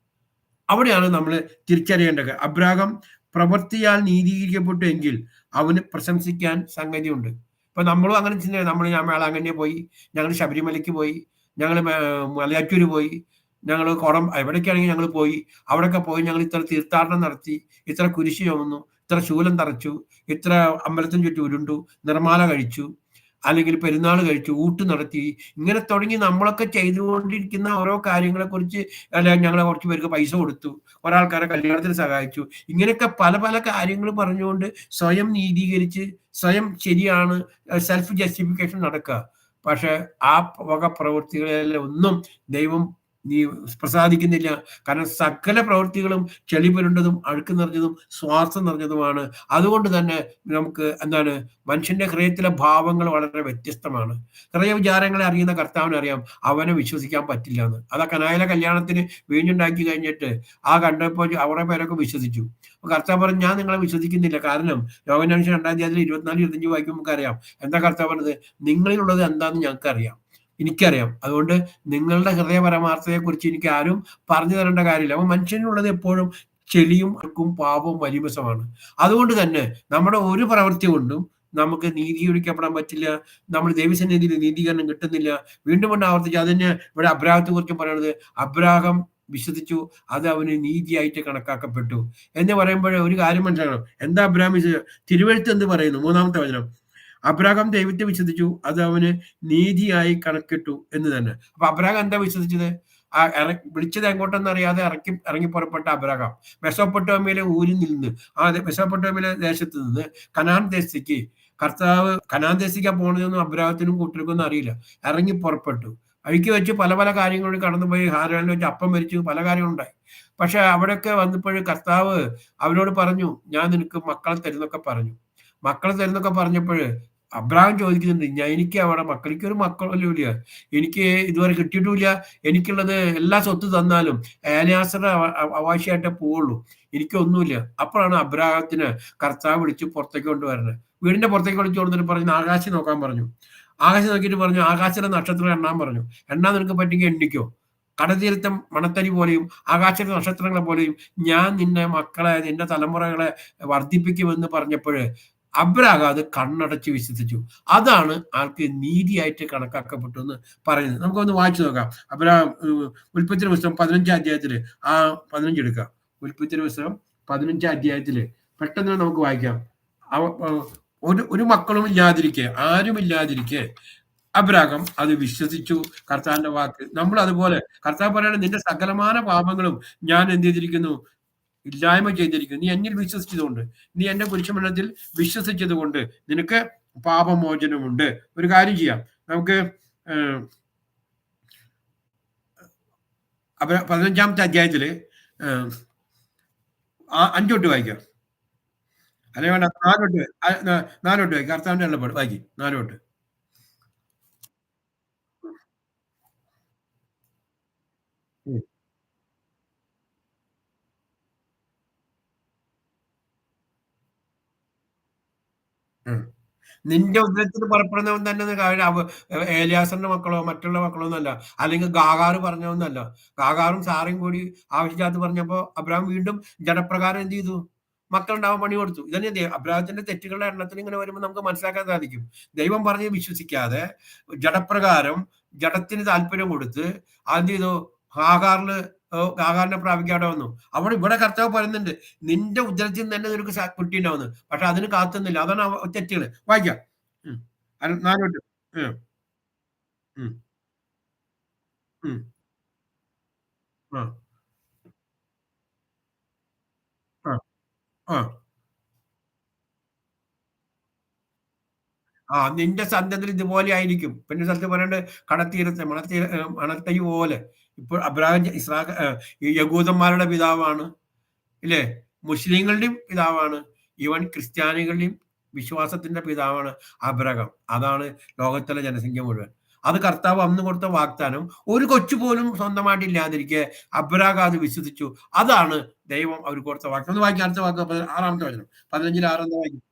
അവിടെയാണ് നമ്മൾ തിരിച്ചറിയേണ്ടത്. അബ്രാഹാം പ്രവൃത്തിയാൽ നീതീകരിക്കപ്പെട്ടു എങ്കിൽ അവന് പ്രശംസിക്കാൻ സംഗതിയുണ്ട്. ഇപ്പൊ നമ്മളും അങ്ങനെ ചിന്ത, ഞാൻ വേളാങ്കണ്ണിയെ പോയി, ഞങ്ങൾ ശബരിമലയ്ക്ക് പോയി, ഞങ്ങൾ മലയാറ്റൂര് പോയി, ഞങ്ങൾ കുളം എവിടേക്കാണെങ്കിൽ ഞങ്ങൾ പോയി, അവിടെയൊക്കെ പോയി ഞങ്ങൾ ഇത്ര തീർത്ഥാടനം നടത്തി, ഇത്ര കുരിശ് ചുമന്നു, ഇത്ര ശൂലം തറച്ചു, ഇത്ര അമ്പലത്തിന് ചുറ്റും ഉരുണ്ടു, നിർമ്മാല കഴിച്ചു. അല്ലെങ്കിൽ പെരുന്നാൾ കഴിച്ചു, ഊട്ട് നടത്തി. ഇങ്ങനെ തുടങ്ങി നമ്മളൊക്കെ ചെയ്തുകൊണ്ടിരിക്കുന്ന ഓരോ കാര്യങ്ങളെക്കുറിച്ച് അല്ല ഞങ്ങളെ കുറച്ച് പേർക്ക് പൈസ കൊടുത്തു. ഒരാൾക്കാരെ കല്യാണത്തിന് സഹായിച്ചു. ഇങ്ങനെയൊക്കെ പല പല കാര്യങ്ങൾ പറഞ്ഞുകൊണ്ട് സ്വയം നീതീകരിച്ച്, സ്വയം ശരിയാണ് സെൽഫ് ജസ്റ്റിഫിക്കേഷൻ നടക്കുക. പക്ഷേ ആ വക പ്രവൃത്തികളിലെല്ലാം ഒന്നും ദൈവം നീ പ്രസാദിക്കുന്നില്ല. കാരണം സകല പ്രവൃത്തികളും ചെളി പുരണ്ടതും, അഴുക്ക് നിറഞ്ഞതും, സ്വാർത്ഥം നിറഞ്ഞതുമാണ്. അതുകൊണ്ട് തന്നെ നമുക്ക് എന്താണ് മനുഷ്യന്റെ ഹൃദയത്തിലെ ഭാവങ്ങൾ വളരെ വ്യത്യസ്തമാണ്. ഹൃദയവിചാരങ്ങളെ അറിയുന്ന കർത്താവിനറിയാം അവനെ വിശ്വസിക്കാൻ പറ്റില്ലാന്ന്. അതാ കനായിലെ കല്യാണത്തിന് വീഞ്ഞുണ്ടാക്കി കഴിഞ്ഞിട്ട് കണ്ടപ്പോൾ അവരുടെ പേരൊക്കെ വിശ്വസിച്ചു. അപ്പൊ കർത്താവ് പറഞ്ഞു, "ഞാൻ നിങ്ങളെ വിശ്വസിക്കുന്നില്ല. കാരണം യോഹന്നാൻ 2 അധ്യായത്തിൽ 24, 25 വായിക്കുമ്പോൾ നമുക്കറിയാം. എന്താ കർത്താവ് പറഞ്ഞത്? നിങ്ങളിലുള്ളത് എന്താന്ന് ഞങ്ങൾക്കറിയാം. എനിക്കറിയാം. അതുകൊണ്ട് നിങ്ങളുടെ ഹൃദയ പരമാർത്ഥതയെക്കുറിച്ച് എനിക്ക് ആരും പറഞ്ഞു തരേണ്ട കാര്യമില്ല." അപ്പൊ മനുഷ്യനുള്ളത് എപ്പോഴും ചെളിയും അഴുക്കും പാപവും വലിമസമാണ്. അതുകൊണ്ട് തന്നെ നമ്മുടെ ഒരു പ്രവൃത്തി കൊണ്ടും നമുക്ക് നീതീകരിക്കപ്പെടാൻ പറ്റില്ല. നമ്മൾ ദൈവസന്നിധിയിൽ നീതീകരണം കിട്ടുന്നില്ല. വീണ്ടും വീണ്ടും ആവർത്തിച്ച് അതന്നെ ഇവിടെ അബ്രാഹത്തെ കുറിച്ച് പറയണത്. അബ്രാഹാം വിശ്വസിച്ചു, അത് അവന് നീതിയായിട്ട് കണക്കാക്കപ്പെട്ടു എന്ന് പറയുമ്പോൾ ഒരു കാര്യം മനസ്സിലാക്കണം. എന്താ അബ്രാഹാം തിരുവെഴുത്ത് എന്ത് പറയുന്നു? 3-ാമത്തെ വചനം. അബ്രാഹാം ദൈവത്തെ വിശ്വസിച്ചു, അത് അവന് നീതിയായി കണക്കിട്ടു എന്ന് തന്നെ. അപ്പൊ അബ്രാഹാം എന്താ വിശ്വസിച്ചത്? വിളിച്ചത് എങ്ങോട്ടെന്ന് അറിയാതെ ഇറങ്ങി പുറപ്പെട്ട അബ്രാഹാം മെസൊപ്പൊട്ടേമിയയിലെ ഊരിൽ നിന്ന്, മെസൊപ്പൊട്ടേമിയയിലെ ദേശത്ത് നിന്ന് കനാൻ ദേശത്തേക്ക്, കർത്താവ് കനാൻ ദേശത്തേക്കാ പോണതെന്നും അബ്രാഹത്തിനും കൂട്ടർക്കൊന്നും അറിയില്ല. ഇറങ്ങി പുറപ്പെട്ടു. വഴിക്ക് വെച്ച് പല പല കാര്യങ്ങളും കടന്നുപോയി. ഹാരാനിൽ വെച്ച് അപ്പം മരിച്ചു, പല കാര്യങ്ങളുണ്ടായി. പക്ഷെ അവിടെയൊക്കെ വന്നപ്പോൾ കർത്താവ് അവരോട് പറഞ്ഞു, "ഞാൻ നിനക്ക് മക്കളെ തരുന്നൊക്കെ പറഞ്ഞു." മക്കളെ തരുന്നൊക്കെ പറഞ്ഞപ്പോൾ അബ്രാഹാം ചോദിക്കുന്നുണ്ട്, എനിക്ക് അവിടെ എനിക്കൊരു മക്കളും ഇല്ല, എനിക്ക് ഇതുവരെ കിട്ടിയിട്ടുമില്ല, എനിക്കുള്ളത് എല്ലാ സ്വത്ത് തന്നാലും ഏലിയാസറുടെ അവകാശിയായിട്ടേ പോവുള്ളൂ, എനിക്കൊന്നുമില്ല. അപ്പോഴാണ് അബ്രാഹത്തിന് കർത്താവ് വിളിച്ച് പുറത്തേക്ക് കൊണ്ടുവരുന്നത്. വീടിന്റെ പുറത്തേക്ക് വിളിച്ചു കൊണ്ടുവന്നിട്ട് പറഞ്ഞു, ആകാശം നോക്കാൻ പറഞ്ഞു. ആകാശം നോക്കിയിട്ട് പറഞ്ഞു, ആകാശത്തിലെ നക്ഷത്രം എണ്ണാൻ പറഞ്ഞു. എണ്ണാൻ നിനക്ക് പറ്റിയെങ്കിൽ എണ്ണിക്കോ. കടൽത്തീരത്തെ മണത്തരി പോലെയും ആകാശത്തെ നക്ഷത്രങ്ങളെ പോലെയും ഞാൻ നിന്റെ മക്കളെ, നിന്റെ തലമുറകളെ വർദ്ധിപ്പിക്കുമെന്ന് പറഞ്ഞപ്പോൾ അബ്രാഹാം അത് കണ്ണടച്ച് വിശ്വസിച്ചു. അതാണ് ആൾക്ക് നീതിയായിട്ട് കണക്കാക്കപ്പെട്ടു എന്ന് പറയുന്നത്. നമുക്കൊന്ന് വായിച്ചു നോക്കാം. അബ്രാഹാം ഉൽപ്പത്തിയുടെ പുസ്തകം 15-ാം അധ്യായത്തില് 15 എടുക്കാം. ഉൽപ്പത്തിയുടെ പുസ്തകം 15-ാം അധ്യായത്തില് പെട്ടെന്ന് നമുക്ക് വായിക്കാം. ഒരു മക്കളും ഇല്ലാതിരിക്കെ, ആരുമില്ലാതിരിക്കെ അബ്രാഹാം അത് വിശ്വസിച്ചു കർത്താവിന്റെ വാക്ക്. നമ്മൾ അതുപോലെ കർത്താവ് പറയാണ്, നിന്റെ സകലമാന പാപങ്ങളും ഞാൻ എന്ത് ചെയ്തിരിക്കുന്നു? ഇല്ലായ്മ ചെയ്തിരിക്കുന്നു. നീ എന്നിൽ വിശ്വസിച്ചതുകൊണ്ട്, നീ എന്റെ കുരിശുമരണത്തിൽ വിശ്വസിച്ചത് കൊണ്ട് നിനക്ക് പാപമോചനമുണ്ട്. ഒരു കാര്യം ചെയ്യാം, നമുക്ക് 15-ാമത്തെ അധ്യായത്തില് 5 തൊട്ട് വായിക്കാം. അല്ലെ വേണ്ട, 4 തൊട്ട് വായിക്കാം. കർത്താവിന്റെ അരുളപ്പാട് വായിക്കും. 4 തൊട്ട്. ഉം. ഉം. നിന്റെ ഉദരത്തിൽ പുറപ്പെടുന്നവൻ തന്നെ ഏലിയാസറിന്റെ മക്കളോ മറ്റുള്ള മക്കളോ ഒന്നല്ല, അല്ലെങ്കിൽ ഗാഗാറ് പറഞ്ഞതൊന്നല്ല. ഗാഗാറും സാറയും കൂടി ആവശ്യമില്ലാത്ത പറഞ്ഞപ്പോ അബ്രാഹാം വീണ്ടും ജഡപ്രകാരം എന്ത് ചെയ്തു? മക്കളുണ്ടാവാൻ പണി കൊടുത്തു. ഇതന്നെ അബ്രാഹത്തിന്റെ തെറ്റുകളുടെ എണ്ണത്തിൽ ഇങ്ങനെ വരുമ്പോൾ നമുക്ക് മനസ്സിലാക്കാൻ സാധിക്കും. ദൈവം പറഞ്ഞ് വിശ്വസിക്കാതെ ജഡപ്രകാരം ജഡത്തിന് താല്പര്യം കൊടുത്ത് എന്ത് ചെയ്തു? ഹാഗാറില് ഹാഗാറിനെ പ്രാപിക്കാതെ വന്നു. ഇവിടെ കർത്താവ് പറയുന്നുണ്ട്, നിന്റെ ഉദരത്തിൽ നിന്ന് തന്നെ നിനക്ക് കുട്ടി ഉണ്ടാവുന്നു. പക്ഷെ അതിന് കാത്തുന്നില്ല. അതാണ് തെറ്റുകൾ. വായിക്കാം. ഉം. 4 തൊട്ട്. ഉം. ഉം. ഉം. ആ. ആ. ആ. നിന്റെ സന്തതിയിൽ ഇതുപോലെ ആയിരിക്കും. പിന്നെ സ്ഥലത്ത് പറയണ്ട്, കടത്തീരത്തെ മണത്തൈ പോലെ. ഇപ്പോൾ അബ്രാഹാം ഈ യഹൂദന്മാരുടെ പിതാവാണ്. ഇല്ലേ? മുസ്ലിങ്ങളുടെയും പിതാവാണ്. ഈവൻ ക്രിസ്ത്യാനികളുടെയും വിശ്വാസത്തിന്റെ പിതാവാണ് അബ്രഹാം. അതാണ് ലോകത്തിലെ ജനസംഖ്യ മുഴുവൻ. അത് കർത്താവ് അന്ന് കൊടുത്ത വാഗ്ദാനം. ഒരു കൊച്ചു പോലും സ്വന്തമായിട്ട് ഇല്ലാതിരിക്കെ അബ്രഹാം അത് വിശ്വസിച്ചു. അതാണ് ദൈവം അവർക്ക് കൊടുത്ത വാഗ്ദാനം. ഒന്ന് വായിക്കാം, അടുത്ത വാക്ക് 6-ാമത്തെ വചനം. 15-ൽ 6 എന്താ വായിക്കും?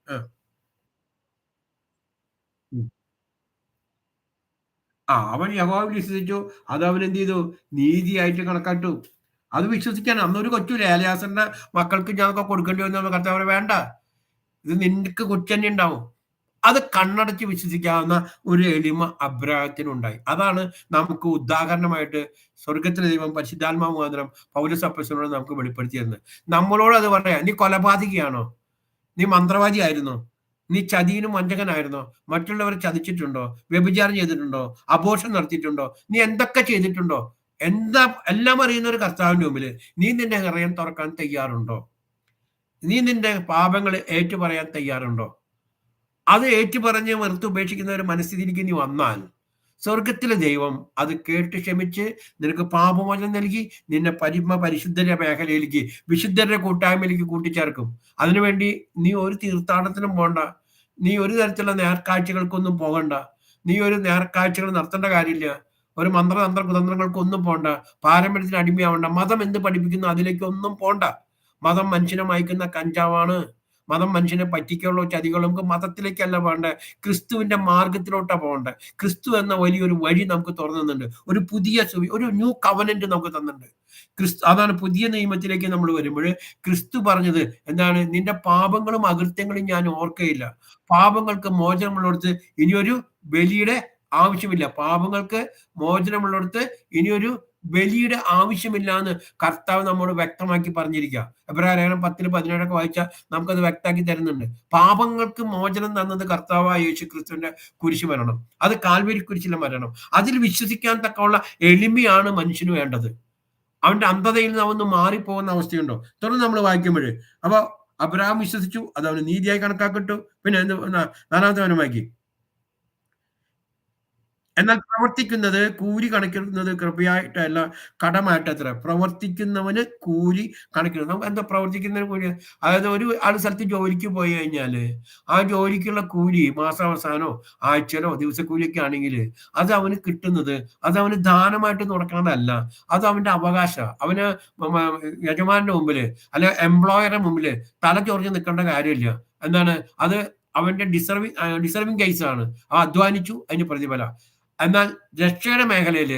ഉം. അവൻ യഹോവയിൽ വിശ്വസിച്ചു. അത് അവൻ എന്ത് ചെയ്തു? നീതിയായിട്ട് കണക്കാട്ടു. അത് വിശ്വസിക്കാൻ അന്നൊരു കൊച്ചുമില്ല. ഏലിയാസറിന്റെ മക്കൾക്ക് ഞാനൊക്കെ കൊടുക്കേണ്ടി വന്നു. കർത്താവ് വേണ്ട, ഇത് നിനക്ക് കൊച്ചന്നെ ഉണ്ടാവും. അത് കണ്ണടച്ച് വിശ്വസിക്കാവുന്ന ഒരു എളിമ അബ്രാഹത്തിനുണ്ടായി. അതാണ് നമുക്ക് ഉദാഹരണമായിട്ട് സ്വർഗത്തിലെ ദൈവം പരിശുദ്ധാത്മാവ് മുഖാന്തരം പൗലോസ് അപ്പൊസ്തലനോട് നമുക്ക് വെളിപ്പെടുത്തി തരുന്നത്. നമ്മളോട് അത് പറയാ, നീ കൊലപാതകിയാണോ? നീ മന്ത്രവാദിയായിരുന്നോ? നീ ചതിയനും വഞ്ചകനായിരുന്നോ? മറ്റുള്ളവരെ ചതിച്ചിട്ടുണ്ടോ? വ്യഭിചാരം ചെയ്തിട്ടുണ്ടോ? അബോർഷൻ നടത്തിയിട്ടുണ്ടോ? നീ എന്തൊക്കെ ചെയ്തിട്ടുണ്ടോ? എന്താ എല്ലാം അറിയുന്ന ഒരു കർത്താവിന്റെ മുമ്പിൽ നീ നിന്റെ ഹൃദയം തുറക്കാൻ തയ്യാറുണ്ടോ? നീ നിന്റെ പാപങ്ങൾ ഏറ്റുപറയാൻ തയ്യാറുണ്ടോ? അത് ഏറ്റുപറഞ്ഞ് വെറുത്ത് ഉപേക്ഷിക്കുന്ന ഒരു മനസ്ഥിതിയിലേക്ക് നീ വന്നാൽ സ്വർഗത്തിലെ ദൈവം അത് കേട്ട് ക്ഷമിച്ച് നിനക്ക് പാപമോചനം നൽകി നിന്നെ പരിശുദ്ധരുടെ മേഖലയിലേക്ക് വിശുദ്ധരുടെ കൂട്ടായ്മയിലേക്ക് കൂട്ടിച്ചേർക്കും. അതിനുവേണ്ടി നീ ഒരു തീർത്ഥാടനത്തിനും പോണ്ട. നീ ഒരു തരത്തിലുള്ള നേർക്കാഴ്ചകൾക്കൊന്നും പോകണ്ട. നീ ഒരു നേർക്കാഴ്ചകൾ നടത്തേണ്ട കാര്യമില്ല. ഒരു മന്ത്രതന്ത്ര കുതന്ത്രങ്ങൾക്കൊന്നും പോണ്ട. പാരമ്പര്യത്തിന് അടിമയാവണ്ട. മതം എന്ത് പഠിപ്പിക്കുന്നു അതിലേക്കൊന്നും പോണ്ട. മതം മനുഷ്യനെ മയക്കുന്ന കഞ്ചാവാണ്. മതം മനുഷ്യനെ പറ്റിക്കുള്ള ചതികൾ. നമുക്ക് മതത്തിലേക്കല്ല പോകേണ്ടത്, ക്രിസ്തുവിന്റെ മാർഗത്തിലോട്ടാ പോകേണ്ടത്. ക്രിസ്തു എന്ന വലിയൊരു വഴി നമുക്ക് തുറന്നുണ്ട്. ഒരു പുതിയ ഒരു ന്യൂ കവനന്റ് നമുക്ക് തന്നിട്ടുണ്ട്. അതാണ് പുതിയ നിയമത്തിലേക്ക് നമ്മൾ വരുമ്പോൾ ക്രിസ്തു പറഞ്ഞത് എന്താണ്? നിന്റെ പാപങ്ങളും അകൃത്യങ്ങളും ഞാൻ ഓർക്കയില്ല. പാപങ്ങൾക്ക് മോചനമുള്ളിടത്ത് ഇനിയൊരു ബലിയുടെ ആവശ്യമില്ല. പാപങ്ങൾക്ക് മോചനമുള്ളിടത്ത് ഇനിയൊരു ബലിയുടെ ആവശ്യമില്ല എന്ന് കർത്താവ് നമ്മോട് വ്യക്തമാക്കി പറഞ്ഞിരിക്കുക. എബ്രായർ ലേഖനം 10:17 വായിച്ചാൽ നമുക്കത് വ്യക്തമാക്കി തരുന്നുണ്ട്. പാപങ്ങൾക്ക് മോചനം തന്നത് കർത്താവായ യേശു ക്രിസ്തുവിന്റെ കുരിശ് മരണം. അത് കാൽവരി കുരിശിലെ മരണം. അതിൽ വിശ്വസിക്കാൻ തക്കമുള്ള എളിമയാണ് മനുഷ്യന് വേണ്ടത്. അവന്റെ അന്ധതയിൽ നിന്ന് അവന്ന് മാറിപ്പോകുന്ന അവസ്ഥയുണ്ടോ? തുടർന്ന് നമ്മൾ വായിക്കുമ്പോൾ അപ്പൊ അബ്രഹാം വിശ്വസിച്ചു, അത് അവന് നീതിയായി കണക്കാക്കപ്പെട്ടു. പിന്നെ 4-ാമത്തെ വചനം വായിക്കും. എന്നാൽ പ്രവർത്തിക്കുന്നത് കൂലി കണക്കിടുന്നത് കൃപയായിട്ടല്ല കടമായിട്ടത്ര. പ്രവർത്തിക്കുന്നവന് കൂലി കണക്കിടും. നമുക്ക് എന്താ പ്രവർത്തിക്കുന്നതിന് കൂലി? അതായത് ഒരു ആൾ സ്ഥലത്ത് ജോലിക്ക് പോയി കഴിഞ്ഞാൽ ആ ജോലിക്കുള്ള കൂലി മാസാവസാനോ ആഴ്ചയിലോ ദിവസക്കൂലിയൊക്കെ ആണെങ്കിൽ അത് അവന് കിട്ടുന്നത് അത് അവന് ദാനമായിട്ട് കൊടുക്കണതല്ല. അത് അവന്റെ അവകാശം. അവന് യജമാന്റെ മുമ്പില് അല്ലെ എംപ്ലോയറുടെ മുമ്പില് തല ചൊറിഞ്ഞ് നിൽക്കേണ്ട കാര്യമില്ല. എന്താണ് അത്? അവന്റെ ഡിസർവിങ് കേസാണ്. ആ അധ്വാനിച്ചു, അതിന് പ്രതിഫലം. എന്നാൽ രക്ഷയുടെ മേഖലയിൽ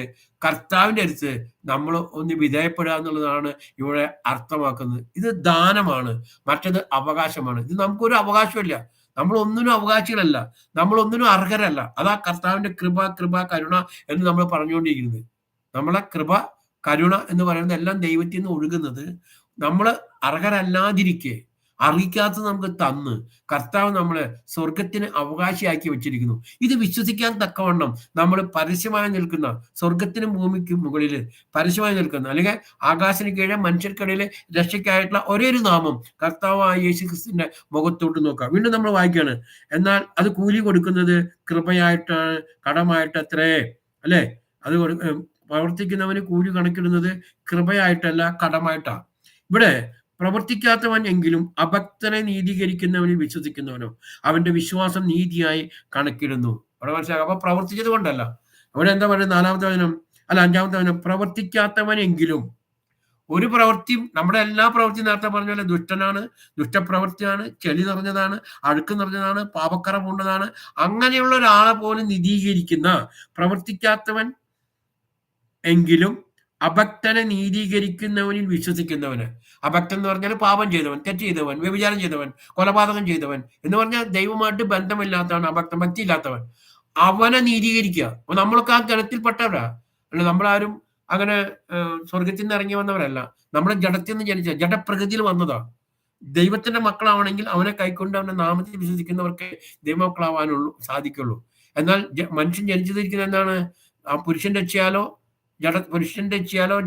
കർത്താവിന്റെ അടുത്ത് നമ്മൾ ഒന്ന് വിധേയപ്പെടുക എന്നുള്ളതാണ് ഇവിടെ അർത്ഥമാക്കുന്നത്. ഇത് ദാനമാണ്, മറ്റത് അവകാശമാണ്. ഇത് നമുക്കൊരു അവകാശമില്ല. നമ്മൾ ഒന്നിനും അവകാശികളല്ല, നമ്മൾ ഒന്നിനും അർഹരല്ല. അതാ കർത്താവിന്റെ കൃപ കരുണ എന്ന് നമ്മൾ പറഞ്ഞുകൊണ്ടിരിക്കുന്നത്. നമ്മളെ കൃപ കരുണ എന്ന് പറയുന്നത് എല്ലാം ദൈവത്തിൽ നിന്ന് ഒഴുകുന്നത് നമ്മൾ അർഹരല്ലാതിരിക്കെ അറിയിക്കാത്തത് നമുക്ക് തന്ന് കർത്താവ് നമ്മളെ സ്വർഗത്തിന് അവകാശിയാക്കി വെച്ചിരിക്കുന്നു. ഇത് വിശ്വസിക്കാൻ തക്കവണ്ണം നമ്മൾ പരസ്യമായി നിൽക്കുന്ന, സ്വർഗത്തിനും ഭൂമിക്കും മുകളിൽ പരസ്യമായി നിൽക്കുന്ന, അല്ലെങ്കിൽ ആകാശത്തിന് കീഴെ മനുഷ്യർക്കിടയിൽ രക്ഷയ്ക്കായിട്ടുള്ള ഒരേ ഒരു നാമം കർത്താവായ യേശു ക്രിസ്തുവിന്റെ മുഖത്തോട്ട് നോക്കാം. വീണ്ടും നമ്മൾ വായിക്കുകയാണ്. എന്നാൽ അത് കൂലി കൊടുക്കുന്നത് കൃപയായിട്ടാണ്, കടമായിട്ടത്രേ. അല്ലെ? അത് പ്രവർത്തിക്കുന്നവന് കൂലി കണക്കിടുന്നത് കൃപയായിട്ടല്ല കടമായിട്ടാ. ഇവിടെ പ്രവർത്തിക്കാത്തവൻ എങ്കിലും അഭക്തനെ നീതീകരിക്കുന്നവന് വിശ്വസിക്കുന്നവനോ അവന്റെ വിശ്വാസം നീതിയായി കണക്കിടുന്നു. അവിടെ മനസ്സിലാക്കാം. അപ്പൊ പ്രവർത്തിച്ചത് കൊണ്ടല്ല. അവിടെ എന്താ പറയുന്നത്? 4-ാമത്തെ വചനം അല്ല 5-ാമത്തെ വചനം. പ്രവർത്തിക്കാത്തവനെങ്കിലും. ഒരു പ്രവൃത്തിയും, നമ്മുടെ എല്ലാ പ്രവൃത്തിയും നേരത്തെ പറഞ്ഞ പോലെ ദുഷ്ടനാണ്, ദുഷ്ടപ്രവൃത്തിയാണ്, ചെളി നിറഞ്ഞതാണ്, അഴുക്ക് നിറഞ്ഞതാണ്, പാപക്കറ പൂണ്ടതാണ്. അങ്ങനെയുള്ള ഒരാളെ പോലും നീതീകരിക്കുന്ന പ്രവർത്തിക്കാത്തവൻ എങ്കിലും അഭക്തനെ നീതീകരിക്കുന്നവനിൽ വിശ്വസിക്കുന്നവന്. അഭക്തൻ എന്ന് പറഞ്ഞാൽ പാപം ചെയ്തവൻ, തെറ്റ് ചെയ്തവൻ, വ്യഭിചാരം ചെയ്തവൻ, കൊലപാതകം ചെയ്തവൻ എന്ന് പറഞ്ഞാൽ ദൈവമായിട്ട് ബന്ധമില്ലാത്തവൻ, അഭക്തൻ, ഭക്തിയില്ലാത്തവൻ. അവനെ നീതീകരിക്കുക. അപ്പൊ നമ്മളൊക്കെ ആ ഗണത്തിൽപ്പെട്ടവരാ. അല്ല, നമ്മളാരും അങ്ങനെ സ്വർഗത്തിൽ നിന്ന് ഇറങ്ങി വന്നവരല്ല. നമ്മുടെ ജഡത്തിൽ നിന്ന് ജനിച്ച ജഡപ്രകൃതിയിൽ വന്നതാ. ദൈവത്തിന്റെ മക്കളാവണമെങ്കിൽ അവനെ കൈക്കൊണ്ട് അവന്റെ നാമത്തിൽ വിശ്വസിക്കുന്നവർക്ക് ദൈവമക്കളാവാനുള്ളൂ സാധിക്കുള്ളൂ. എന്നാൽ മനുഷ്യൻ ജനിച്ചിരിക്കുന്നത് എന്താണ്? ആ പുരുഷൻ രക്ഷയാലോ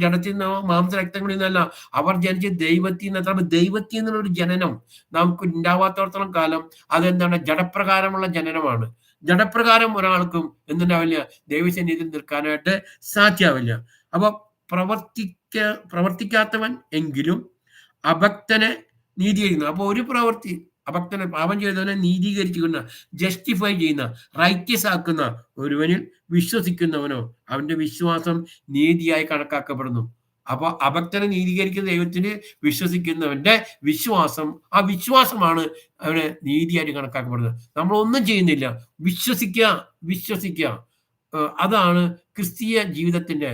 ജഡത്തിൽ നിന്നോ മാംസരക്തങ്ങളിൽ നിന്നല്ല, അവർ ജനിച്ച് ദൈവത്തിൽ നിന്ന്. ദൈവത്തിൽ നിന്നുള്ളൊരു ജനനം നമുക്ക് ഉണ്ടാവാത്തോടത്തോളം കാലം അതെന്താണ്? ജഡപ്രകാരമുള്ള ജനനമാണ്. ജഡപ്രകാരം ഒരാൾക്കും എന്തുണ്ടാവില്ല? ദൈവസന്നിധിയിൽ നിൽക്കാനായിട്ട് സാധ്യമാവില്ല. അപ്പൊ പ്രവർത്തിക്കാത്തവൻ എങ്കിലും അഭക്തനെ നീതീകരിക്കുന്നു. അപ്പൊ ഒരു പ്രവൃത്തി അഭക്തനെ, പാപം ചെയ്തവനെ നീതീകരിച്ചുകൊണ്ട് ജസ്റ്റിഫൈ ചെയ്യുന്ന, റൈറ്റ്യസ് ആക്കുന്ന ഒരുവനിൽ വിശ്വസിക്കുന്നവനോ അവന്റെ വിശ്വാസം നീതിയായി കണക്കാക്കപ്പെടുന്നു. അപ്പൊ അഭക്തനെ നീതീകരിക്കുന്ന ദൈവത്തിന് വിശ്വസിക്കുന്നവന്റെ വിശ്വാസം, ആ വിശ്വാസമാണ് അവനെ നീതിയായിട്ട് കണക്കാക്കപ്പെടുന്നത്. നമ്മൾ ഒന്നും ചെയ്യുന്നില്ല, വിശ്വസിക്കുക. അതാണ് ക്രിസ്തീയ ജീവിതത്തിന്റെ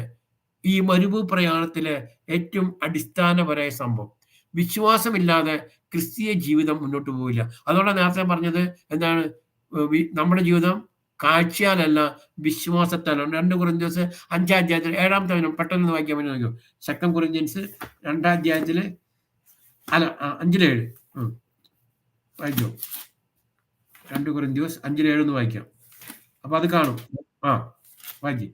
ഈ മരുഭൂ പ്രയാണത്തിലെ ഏറ്റവും അടിസ്ഥാനപരമായ സംഭവം. വിശ്വാസമില്ലാതെ ക്രിസ്തീയ ജീവിതം മുന്നോട്ട് പോവില്ല. അതുകൊണ്ടാണ് നേരത്തെ പറഞ്ഞത് എന്താണ്? നമ്മുടെ ജീവിതം കാഴ്ചയാലല്ല വിശ്വാസത്താലാണ്. 2 കൊരിന്ത്യൻസ് 5-ാം അധ്യായത്തിൽ 7-ാമത്തെ വചനം പെട്ടെന്ന് വായിക്കാൻ വേണ്ടി നോക്കൂ. 2 കൊരിന്ത്യൻസ് 2-ാം അധ്യായത്തില് 5-7 വായിക്കോ. 2 കൊരിന്ത്യസ് 5:7 ഒന്ന് വായിക്കാം. അപ്പൊ അത് കാണും. ആ, വായിക്ക്.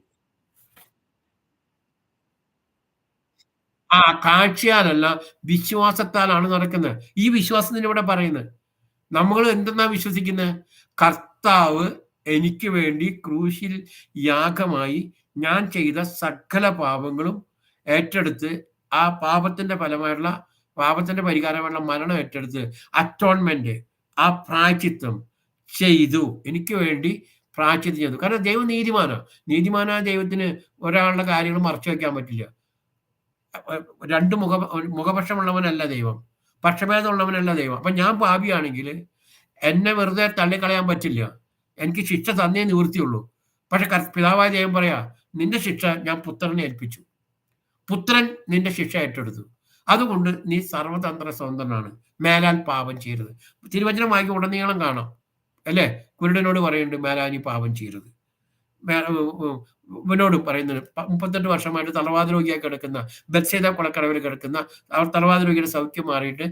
ആ, കാഴ്ചയാലല്ല വിശ്വാസത്താലാണ് നടക്കുന്നത്. ഈ വിശ്വാസത്തിന് ഇവിടെ പറയുന്നത്. നമ്മൾ എന്തെന്നാ വിശ്വസിക്കുന്നത്? കർത്താവ് എനിക്ക് വേണ്ടി ക്രൂശിൽ യാഗമായി ഞാൻ ചെയ്ത സകല പാപങ്ങളും ഏറ്റെടുത്ത് ആ പാപത്തിന്റെ ഫലമായിട്ടുള്ള പാപത്തിന്റെ പരിഹാരമായിട്ടുള്ള മരണം ഏറ്റെടുത്ത് അറ്റോൺമെന്റ് ആ പ്രായശ്ചിത്തം ചെയ്തു. എനിക്ക് വേണ്ടി പ്രായശ്ചിത്തം ചെയ്തു. കാരണം ദൈവം നീതിമാനാ. നീതിമാനായ ദൈവത്തിന് ഒരാളുടെ കാര്യങ്ങൾ മറച്ചു വെക്കാൻ പറ്റില്ല. രണ്ട് മുഖപക്ഷമുള്ളവനല്ല ദൈവം. പക്ഷഭേദമുള്ളവനല്ല ദൈവം. അപ്പൊ ഞാൻ പാപിയാണെങ്കിൽ എന്നെ വെറുതെ തള്ളിക്കളയാൻ പറ്റില്ല. എനിക്ക് ശിക്ഷ തന്നേ നിവൃത്തിയുള്ളൂ. പക്ഷെ പിതാവായ ദൈവം പറയാ, നിന്റെ ശിക്ഷ ഞാൻ പുത്രനെ ഏൽപ്പിച്ചു. പുത്രൻ നിന്റെ ശിക്ഷ ഏറ്റെടുത്തു. അതുകൊണ്ട് നീ സർവതന്ത്ര സ്വതന്ത്രനാണ്. മേലാൽ പാപം ചെയ്യരുത്. തിരുവചനം വായിക്കുമ്പോൾ ഉടനീളം കാണാം. അല്ലേ? കുരുടനോട് പറയുന്നുണ്ട് മേലാൽ നീ പാപം ചെയ്യരുത്. ഇവനോട് പറയുന്നത് 38 വർഷമായിട്ട് തളർവാത രോഗിയായി കിടക്കുന്ന ബത്സേദ കുളക്കടവിൽ കിടക്കുന്ന തളർവാത രോഗിയുടെ സൗഖ്യം മാറിയിട്ട്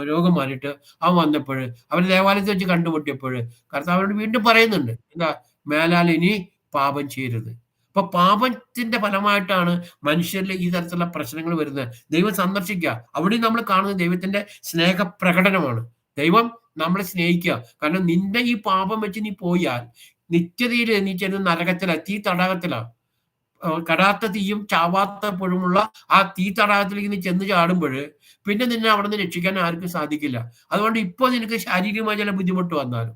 രോഗം മാറിയിട്ട് അവൻ വന്നപ്പോൾ അവൻ ദേവാലയത്തിൽ വെച്ച് കണ്ടുമുട്ടിയപ്പോൾ കർത്താവിനോട് വീണ്ടും പറയുന്നുണ്ട് എന്താ, മേലാൽ ഇനി പാപം ചെയ്യരുത്. അപ്പൊ പാപത്തിന്റെ ഫലമായിട്ടാണ് മനുഷ്യരിൽ ഈ തരത്തിലുള്ള പ്രശ്നങ്ങൾ വരുന്നത്. ദൈവം സന്ദർശിക്കുക, അവിടെയും നമ്മൾ കാണുന്നത് ദൈവത്തിന്റെ സ്നേഹപ്രകടനമാണ്. ദൈവം നമ്മളെ സ്നേഹിക്കുക. കാരണം നിന്റെ ഈ പാപം വെച്ച് നീ പോയാൽ നിത്യതയിൽ നീ ചെന്ന് നരകത്തിലാ, തീ തടാകത്തിലാ. കെടാത്ത തീയും ചാവാത്ത പുഴുമുള്ള ആ തീ തടാകത്തിലേക്ക് നീ ചെന്ന് ചാടുമ്പോൾ പിന്നെ നിന്നെ അവിടെ നിന്ന് രക്ഷിക്കാൻ ആർക്കും സാധിക്കില്ല. അതുകൊണ്ട് ഇപ്പോൾ നിനക്ക് ശാരീരികമായ ചില ബുദ്ധിമുട്ട് വന്നാലും,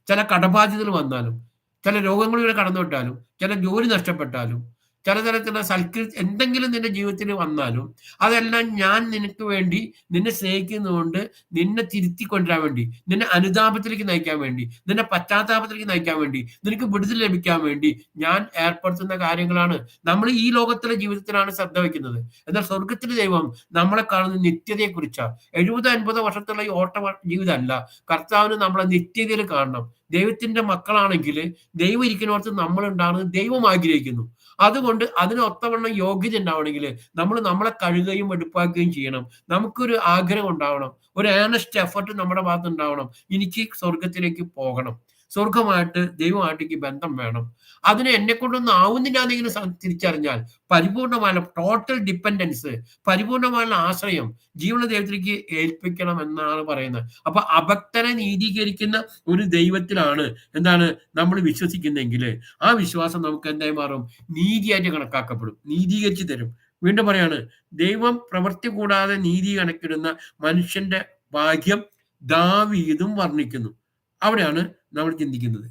ചില കടബാധ്യതകൾ വന്നാലും, ചില രോഗങ്ങളിലൂടെ കടന്നുവിട്ടാലും, ചില ജോലി നഷ്ടപ്പെട്ടാലും, ചില തരത്തിലുള്ള എന്തെങ്കിലും നിന്റെ ജീവിതത്തിൽ വന്നാലും അതെല്ലാം ഞാൻ നിനക്ക് വേണ്ടി നിന്നെ സ്നേഹിക്കുന്നതുകൊണ്ട് നിന്നെ തിരുത്തി കൊണ്ടുവരാൻ വേണ്ടി, നിന്നെ അനുതാപത്തിലേക്ക് നയിക്കാൻ വേണ്ടി, നിന്നെ പശ്ചാത്താപത്തിലേക്ക് നയിക്കാൻ വേണ്ടി, നിനക്ക് വിടുതൽ ലഭിക്കാൻ വേണ്ടി ഞാൻ ഏർപ്പെടുത്തുന്ന കാര്യങ്ങളാണ്. നമ്മൾ ഈ ലോകത്തിലെ ജീവിതത്തിലാണ് ശ്രദ്ധ വയ്ക്കുന്നത്. എന്നാൽ സ്വർഗത്തിലെ ദൈവം നമ്മളെ കാണുന്ന നിത്യതയെക്കുറിച്ചാണ്. 70-50 വർഷത്തുള്ള ഈ ഓട്ട ജീവിതമല്ല. കർത്താവിന് നമ്മളെ നിത്യതയിൽ കാണണം. ദൈവത്തിന്റെ മക്കളാണെങ്കിൽ ദൈവം ഇരിക്കുന്നിടത്ത് നമ്മൾ ഉണ്ടാകുന്നത് ദൈവം ആഗ്രഹിക്കുന്നു. അതുകൊണ്ട് അതിന് ഒത്തവണ്ണം യോഗ്യത ഉണ്ടാവണമെങ്കിൽ നമ്മൾ നമ്മളെ കഴുകുകയും വെടുപ്പാക്കുകയും ചെയ്യണം. നമുക്കൊരു ആഗ്രഹം ഉണ്ടാവണം. ഒരു ഏണസ്റ്റ് എഫർട്ട് നമ്മുടെ ഭാഗത്ത് ഉണ്ടാവണം. എനിക്ക് സ്വർഗത്തിലേക്ക് പോകണം. സ്വർഗമായിട്ട് ദൈവമായിട്ട് എനിക്ക് ബന്ധം വേണം. അതിന് എന്നെ കൊണ്ടൊന്നും ആവുന്നില്ല എന്നെങ്കിലും തിരിച്ചറിഞ്ഞാൽ പരിപൂർണമായ ടോട്ടൽ ഡിപ്പെൻഡൻസ്, പരിപൂർണമായ ആശ്രയം ജീവന ദൈവത്തിലേക്ക് ഏൽപ്പിക്കണം എന്നാണ് പറയുന്നത്. അപ്പൊ അഭക്തനെ നീതീകരിക്കുന്ന ഒരു ദൈവത്തിലാണ് എന്താണ് നമ്മൾ വിശ്വസിക്കുന്നെങ്കിൽ ആ വിശ്വാസം നമുക്ക് എന്തായി മാറും? നീതിയായിട്ട് കണക്കാക്കപ്പെടും. നീതീകരിച്ച് തരും. വീണ്ടും പറയാണ്, ദൈവം പ്രവൃത്തി കൂടാതെ നീതി കണക്കിടുന്ന മനുഷ്യന്റെ ഭാഗ്യം ദാവീദും വർണ്ണിക്കുന്നു. അവിടെയാണ് നമ്മൾ ചിന്തിക്കുന്നത്.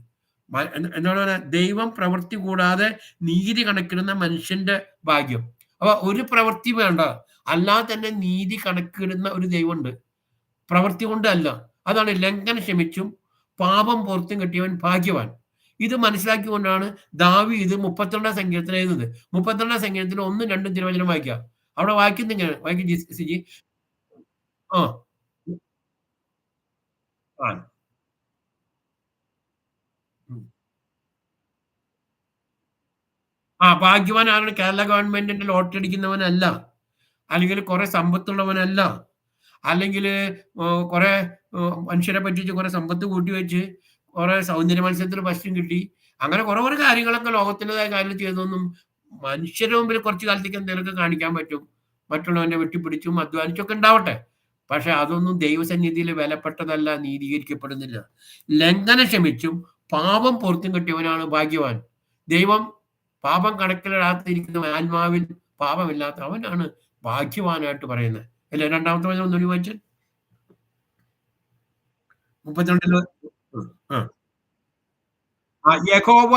എന്താണ് പറയുക? ദൈവം പ്രവൃത്തി കൂടാതെ നീതി കണക്കിടുന്ന മനുഷ്യന്റെ ഭാഗ്യം. അപ്പൊ ഒരു പ്രവൃത്തി വേണ്ട, അല്ലാതെ തന്നെ നീതി കണക്കിടുന്ന ഒരു ദൈവമുണ്ട്. പ്രവൃത്തി കൊണ്ടല്ല. അതാണ് ലംഘനം ക്ഷമിച്ചും പാപം പുറത്തും കെട്ടിയവൻ ഭാഗ്യവാൻ. ഇത് മനസ്സിലാക്കിക്കൊണ്ടാണ് ദാവീദ് 32 സങ്കീർത്തനം എഴുതുന്നത്. 32 സങ്കീർത്തനം 1, 2 തിരുവചനം വായിക്കാം. അവിടെ വായിക്കുന്നത് ഇങ്ങനെ വായിക്കും സിജി. ആ, ആ, ഉം. ആ, ഭാഗ്യവാൻ ആരാണ്? കേരള ഗവൺമെന്റിന്റെ ലോട്ടറി അടിക്കുന്നവനല്ല. അല്ലെങ്കിൽ കുറെ സമ്പത്തുള്ളവനല്ല. അല്ലെങ്കില് കുറെ മനുഷ്യരെ പറ്റിച്ച് കുറെ സമ്പത്ത് കൂട്ടി വെച്ച് കുറെ സൗന്ദര്യ മത്സരത്തിൽ ഫസ്റ്റും കിട്ടി. അങ്ങനെ കുറെ കുറെ കാര്യങ്ങളൊക്കെ ലോകത്തിൻ്റെതായ കാര്യങ്ങൾ ചെയ്തൊന്നും മനുഷ്യരുടെ മുമ്പിൽ കുറച്ച് കാലത്തേക്ക് എന്തെങ്കിലുമൊക്കെ കാണിക്കാൻ പറ്റും. മറ്റുള്ളവനെ വെട്ടിപ്പിടിച്ചും അധ്വാനിച്ചൊക്കെ ഉണ്ടാവട്ടെ. പക്ഷെ അതൊന്നും ദൈവസന്നിധിയിൽ വിലപ്പെട്ടതല്ല, നീതീകരിക്കപ്പെടുന്നില്ല. ലംഘനം ക്ഷമിച്ചും പാപം പൊറുത്തും കിട്ടിയവനാണ് ഭാഗ്യവാൻ. ദൈവം പാപം കണക്കിലിടാതിരിക്കുന്ന ആത്മാവിൽ പാപമില്ലാത്ത അവനാണ് ഭാഗ്യവാനായിട്ട് പറയുന്നത്. അല്ലേ? രണ്ടാമത്തെ വചനം ഒന്നുകൂടി വായിച്ചേ. 32 ആ. ആ, യഹോവ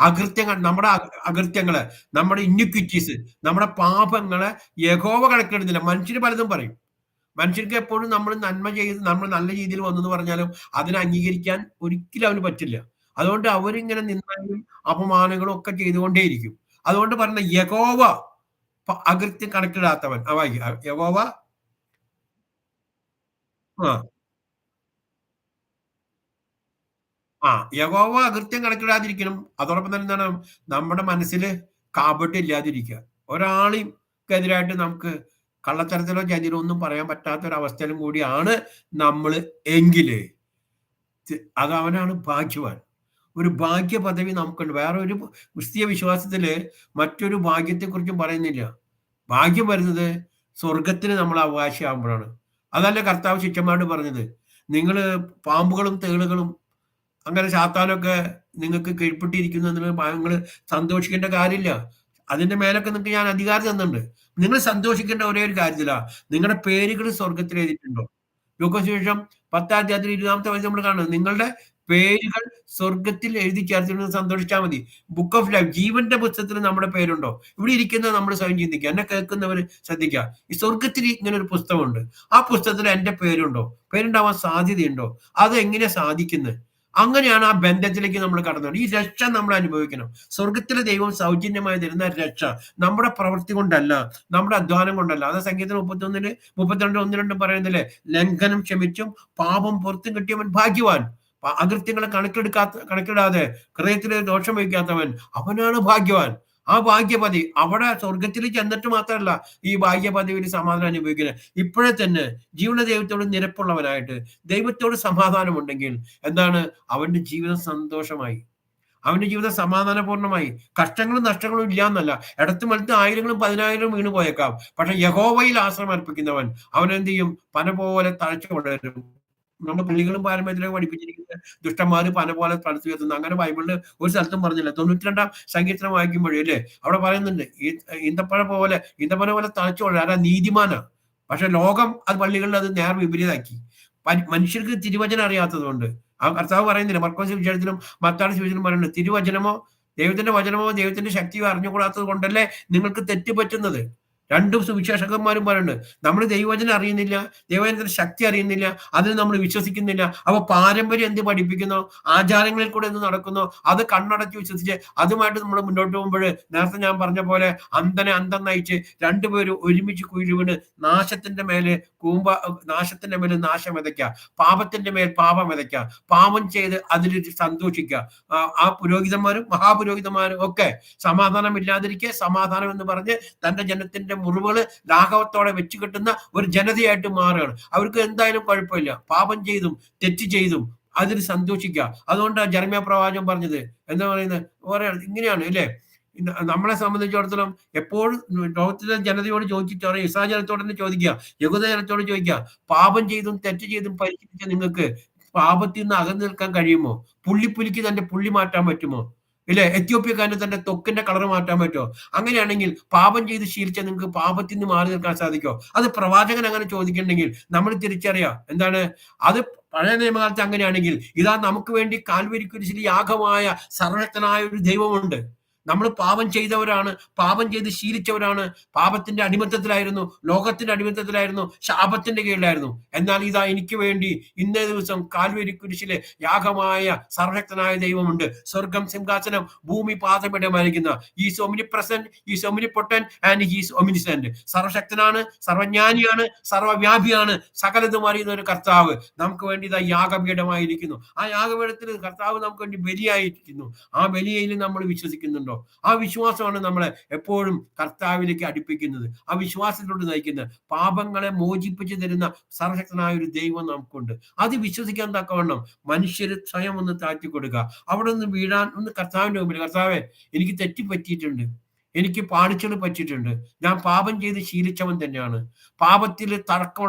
അകൃത്യങ്ങൾ, നമ്മുടെ അകൃത്യങ്ങള്, നമ്മുടെ ഇന്നിക്വിറ്റീസ്, നമ്മുടെ പാപങ്ങളെ യഹോവ കണക്കിടുന്നില്ല. മനുഷ്യര് പലതും പറയും. മനുഷ്യർക്ക് എപ്പോഴും നമ്മൾ നന്മ ചെയ്ത് നമ്മൾ നല്ല രീതിയിൽ വന്നെന്ന് പറഞ്ഞാലും അതിനെ അംഗീകരിക്കാൻ ഒരിക്കലും അവന് പറ്റില്ല. അതുകൊണ്ട് അവരിങ്ങനെ നിന്ദയും അപമാനങ്ങളും ഒക്കെ ചെയ്തുകൊണ്ടേയിരിക്കും. അതുകൊണ്ട് പറഞ്ഞ യഹോവ അകൃത്യം കണക്കിടാത്തവൻ. യഹോവ ആ ആ യഹോവ അകൃത്യം കണക്കിടാതിരിക്കണം. അതോടൊപ്പം തന്നെ എന്താണ്? നമ്മുടെ മനസ്സില് കാപട്യം ഇല്ലാതിരിക്കുക. ഒരാളെയും എതിരായിട്ട് നമുക്ക് കള്ളത്തരത്തിലോ ചതിയിലോ ഒന്നും പറയാൻ പറ്റാത്ത ഒരു അവസ്ഥയിലും കൂടിയാണ് നമ്മള് എങ്കില് അത് അവനാണ് ഭാഗ്യവാൻ. ഒരു ഭാഗ്യ പദവി നമുക്കുണ്ട്. വേറെ ഒരു ക്രിസ്തീയ വിശ്വാസത്തില് മറ്റൊരു ഭാഗ്യത്തെക്കുറിച്ചും പറയുന്നില്ല. ഭാഗ്യം വരുന്നത് സ്വർഗ്ഗത്തിന് നമ്മൾ അവകാശിയാകുമ്പോഴാണ്. അതല്ലേ കർത്താവ് ശിഷ്യന്മാരോട് പറഞ്ഞത്. നിങ്ങള് പാമ്പുകളും തേളുകളും അങ്ങനെ സാത്താനൊക്കെ നിങ്ങൾക്ക് കീഴ്പ്പെട്ടിരിക്കുന്നു എന്നുള്ള നിങ്ങള് സന്തോഷിക്കേണ്ട കാര്യമില്ല. അതിന്റെ മേലൊക്കെ നിങ്ങൾക്ക് ഞാൻ അധികാരം തന്നിട്ടുണ്ട്. നിങ്ങൾ സന്തോഷിക്കേണ്ട ഒരേ ഒരു കാര്യത്തിലാ, നിങ്ങളുടെ പേരുകൾ സ്വർഗ്ഗത്തിൽ എഴുതിയിട്ടുണ്ടോ? ലൂക്കോസ് സുവിശേഷം 10-ാം അധ്യായത്തിൽ 20-ാമത്തെ വചനം നമ്മൾ കാണുന്നത്. നിങ്ങളുടെ പേരുകൾ സ്വർഗ്ഗത്തിൽ എഴുതി ചേർത്തിട്ടുണ്ടെന്ന് സന്തോഷിച്ചാൽ മതി. ബുക്ക് ഓഫ് ലൈഫ്, ജീവന്റെ പുസ്തകത്തിൽ നമ്മുടെ പേരുണ്ടോ? ഇവിടെ ഇരിക്കുന്നത് നമ്മൾ സ്വയം ചിന്തിക്കുക. എന്നെ കേൾക്കുന്നവർ ശ്രദ്ധിക്കുക. ഈ സ്വർഗ്ഗത്തിൽ ഇങ്ങനെ ഒരു പുസ്തകമുണ്ട്. ആ പുസ്തകത്തിൽ എന്റെ പേരുണ്ടോ? പേരുണ്ടാവാൻ സാധ്യതയുണ്ടോ? അത് എങ്ങനെ സാധിക്കുന്നത്? അങ്ങനെയാണ് ആ ബന്ധത്തിലേക്ക് നമ്മൾ കടന്നത്. ഈ രക്ഷ നമ്മൾ അനുഭവിക്കണം. സ്വർഗ്ഗത്തിലെ ദൈവം സൗജന്യമായി തരുന്ന രക്ഷ നമ്മുടെ പ്രവൃത്തി കൊണ്ടല്ല, നമ്മുടെ അധ്വാനം കൊണ്ടല്ല. അത് സംഗീതം 31 32 1 2 പറയുന്നില്ലേ, ലംഘനം ക്ഷമിച്ചും പാപം പുറത്തും കിട്ടിയവൻ ഭാഗ്യവാൻ. അകൃത്യങ്ങളെ കണക്കിടാതെ ഹൃദയത്തിൽ ദോഷം വയ്ക്കാത്തവൻ അവനാണ് ഭാഗ്യവാൻ. ആ ഭാഗ്യപതി അവിടെ സ്വർഗത്തിൽ ചെന്നിട്ട് മാത്രമല്ല ഈ ഭാഗ്യപദവിയിൽ സമാധാനം അനുഭവിക്കുന്നത്. ഇപ്പോഴേ തന്നെ ജീവന ദൈവത്തോട് നിരപ്പുള്ളവനായിട്ട് ദൈവത്തോട് സമാധാനമുണ്ടെങ്കിൽ എന്താണ്, അവന്റെ ജീവിതം സന്തോഷമായി, അവന്റെ ജീവിതം സമാധാനപൂർണ്ണമായി. കഷ്ടങ്ങളും നഷ്ടങ്ങളും ഇല്ല എന്നല്ല, ഇടത്തും വലത്തും ആയിരങ്ങളും പതിനായിരങ്ങളും വീണ് പോയേക്കാം. പക്ഷെ യഹോവയിൽ ആശ്രയം അർപ്പിക്കുന്നവൻ അവൻ എന്ത് ചെയ്യും? പന പോലെ തഴച്ചു കൊണ്ടുവരും. നമ്മുടെ പള്ളികളും പാരമ്പര്യത്തിലൊക്കെ പഠിപ്പിച്ചിരിക്കുന്നത് ദുഷ്ടന്മാര് പന പോലെ തടുത്തു ഉയർത്തുന്നു. അങ്ങനെ ബൈബിളിൽ ഒരു സ്ഥലത്തും പറഞ്ഞില്ല. 92-ാം സങ്കീർത്തനം വായിക്കുമ്പോഴേ അല്ലേ അവിടെ പറയുന്നുണ്ട്, ഈന്തപ്പന പോലെ തഴച്ചു കൊണ്ടുവരും. ആരാ? നീതിമാനാ. പക്ഷെ ലോകം അത് പള്ളികളിൽ അത് നേർ വിപരീതമാക്കി. മനുഷ്യർക്ക് തിരുവചനം അറിയാത്തതുകൊണ്ട് ആ കർത്താവ് പറയുന്നില്ല, മർക്കോസ് സുവിശേഷത്തിലും മത്തായി സുവിശേഷത്തിലും പറയുന്നുണ്ട്, തിരുവചനമോ ദൈവത്തിന്റെ വചനമോ ദൈവത്തിന്റെ ശക്തിയോ അറിഞ്ഞുകൂടാത്തത് കൊണ്ടല്ലേ നിങ്ങൾക്ക് തെറ്റ് പറ്റുന്നത്. രണ്ടും സുവിശേഷകന്മാരും പറയുന്നുണ്ട്. നമ്മൾ ദൈവവചനം അറിയുന്നില്ല, ദൈവവചനത്തിന്റെ ശക്തി അറിയുന്നില്ല, അതിൽ നമ്മൾ വിശ്വസിക്കുന്നില്ല. അപ്പൊ പാരമ്പര്യം എന്ത് പഠിപ്പിക്കുന്നോ, ആചാരങ്ങളിൽ കൂടെ എന്ത് നടക്കുന്നോ അത് കണ്ണടച്ച് വിശ്വസിച്ച് അതുമായിട്ട് നമ്മൾ മുന്നോട്ട് പോകുമ്പോൾ നേരത്തെ ഞാൻ പറഞ്ഞ പോലെ അന്ധനെ അന്ധം നയിച്ച് രണ്ടുപേരും ഒരുമിച്ച് കുഴി വീണ് നാശത്തിന്റെ മേലെ നാശം വിതയ്ക്കുക, പാപത്തിന്റെ മേൽ പാപം വിതയ്ക്കുക, പാപം ചെയ്ത് അതിൽ സന്തോഷിക്കുക. ആ പുരോഹിതന്മാരും മഹാപുരോഹിതന്മാരും ഒക്കെ സമാധാനം ഇല്ലാതിരിക്കെ സമാധാനം എന്ന് പറഞ്ഞ് തന്റെ ജനത്തിന്റെ മുറിവുകള് ലാഘവത്തോടെ വെച്ച് കിട്ടുന്ന ഒരു ജനതയായിട്ട് മാറുകയാണ്. അവർക്ക് എന്തായാലും കുഴപ്പമില്ല, പാപം ചെയ്തും തെറ്റ് ചെയ്തും അതിൽ സന്തോഷിക്കുക. അതുകൊണ്ടാണ് ജെറമ്യാ പ്രവാചകൻ പറഞ്ഞത്, എന്താ പറയുന്നത്, ഇങ്ങനെയാണ് അല്ലേ, നമ്മളെ സംബന്ധിച്ചിടത്തോളം എപ്പോഴും ലോകത്തിലെ ജനതയോട് ചോദിച്ചിട്ട് ഇസ്രാ ജനത്തോട് തന്നെ ചോദിക്കുക, യഹൂദ ജനത്തോട് ചോദിക്കുക, പാപം ചെയ്തും തെറ്റ് ചെയ്തും പരിശീലിച്ച നിങ്ങൾക്ക് പാപത്തിൽ നിന്ന് അകന്നു നിൽക്കാൻ കഴിയുമോ? പുള്ളിപ്പുലിക്ക് തന്റെ പുള്ളി മാറ്റാൻ പറ്റുമോ? ഇല്ലേ, എത്യോപ്യക്കാരന് തന്റെ തൊക്കിന്റെ കളർ മാറ്റാൻ പറ്റുമോ? അങ്ങനെയാണെങ്കിൽ പാപം ചെയ്ത് ശീലിച്ച നിങ്ങൾക്ക് പാപത്തിൽ നിന്ന് മാറി നിൽക്കാൻ സാധിക്കോ? അത് പ്രവാചകൻ അങ്ങനെ ചോദിക്കണമെങ്കിൽ നമ്മൾ തിരിച്ചറിയാം എന്താണ് അത്. പഴയ നിയമകാലത്ത് അങ്ങനെയാണെങ്കിൽ ഇതാ നമുക്ക് വേണ്ടി കാൽവരി കുരിശിൽ യാഗമായ സർവശക്തനായ ഒരു ദൈവമുണ്ട്. നമ്മൾ പാപം ചെയ്തവരാണ്, പാപം ചെയ്ത് ശീലിച്ചവരാണ്, പാപത്തിന്റെ അടിമത്തത്തിലായിരുന്നു, ലോകത്തിന്റെ അടിമത്തത്തിലായിരുന്നു, ശാപത്തിന്റെ കീഴിലായിരുന്നു. എന്നാൽ ഇതാ എനിക്ക് വേണ്ടി ഇന്നേ ദിവസം കാൽവരി കുരിശിലെ യാഗമായ സർവശക്തനായ ദൈവമുണ്ട്. സ്വർഗം സിംഹാസനം, ഭൂമി പാദപീഠമായിരിക്കുന്ന ഈസ് ഒമിനിപ്രസന്റ്, ഈസ് ഒമിനിപൊട്ടന്റ് ആൻഡ് ഹീസ് ഒമിനിസെന്റ്. സർവശക്തനാണ്, സർവജ്ഞാനിയാണ്, സർവവ്യാപിയാണ്, സകലതും അറിയുന്ന ഒരു കർത്താവ് നമുക്ക് വേണ്ടി ഇതാ യാഗപീഠമായിരിക്കുന്നു. ആ യാഗപീഠത്തിൽ കർത്താവ് നമുക്ക് വേണ്ടി ബലിയായിരിക്കുന്നു. ആ ബലിയിൽ നമ്മൾ വിശ്വസിക്കുന്നുണ്ടോ? ആ വിശ്വാസമാണ് നമ്മളെ എപ്പോഴും കർത്താവിലേക്ക് അടുപ്പിക്കുന്നത്, ആ വിശ്വാസത്തിലോട്ട് നയിക്കുന്നത്. പാപങ്ങളെ മോചിപ്പിച്ചു തരുന്ന സർവശക്തനായ ഒരു ദൈവം നമുക്കുണ്ട്. അത് വിശ്വസിക്കാൻ തക്കവണ്ണം മനുഷ്യർ സ്വയം ഒന്ന് താഴ്ത്തി കൊടുക്കുക. അവിടെ നിന്ന് വീഴാൻ ഒന്ന് കർത്താവിന്റെ മുമ്പിൽ, കർത്താവെ എനിക്ക് തെറ്റിപ്പറ്റിയിട്ടുണ്ട്, എനിക്ക് പാടിച്ചത് പറ്റിയിട്ടുണ്ട്, ഞാൻ പാപം ചെയ്ത് ശീലിച്ചവൻ തന്നെയാണ്. പാപത്തിൽ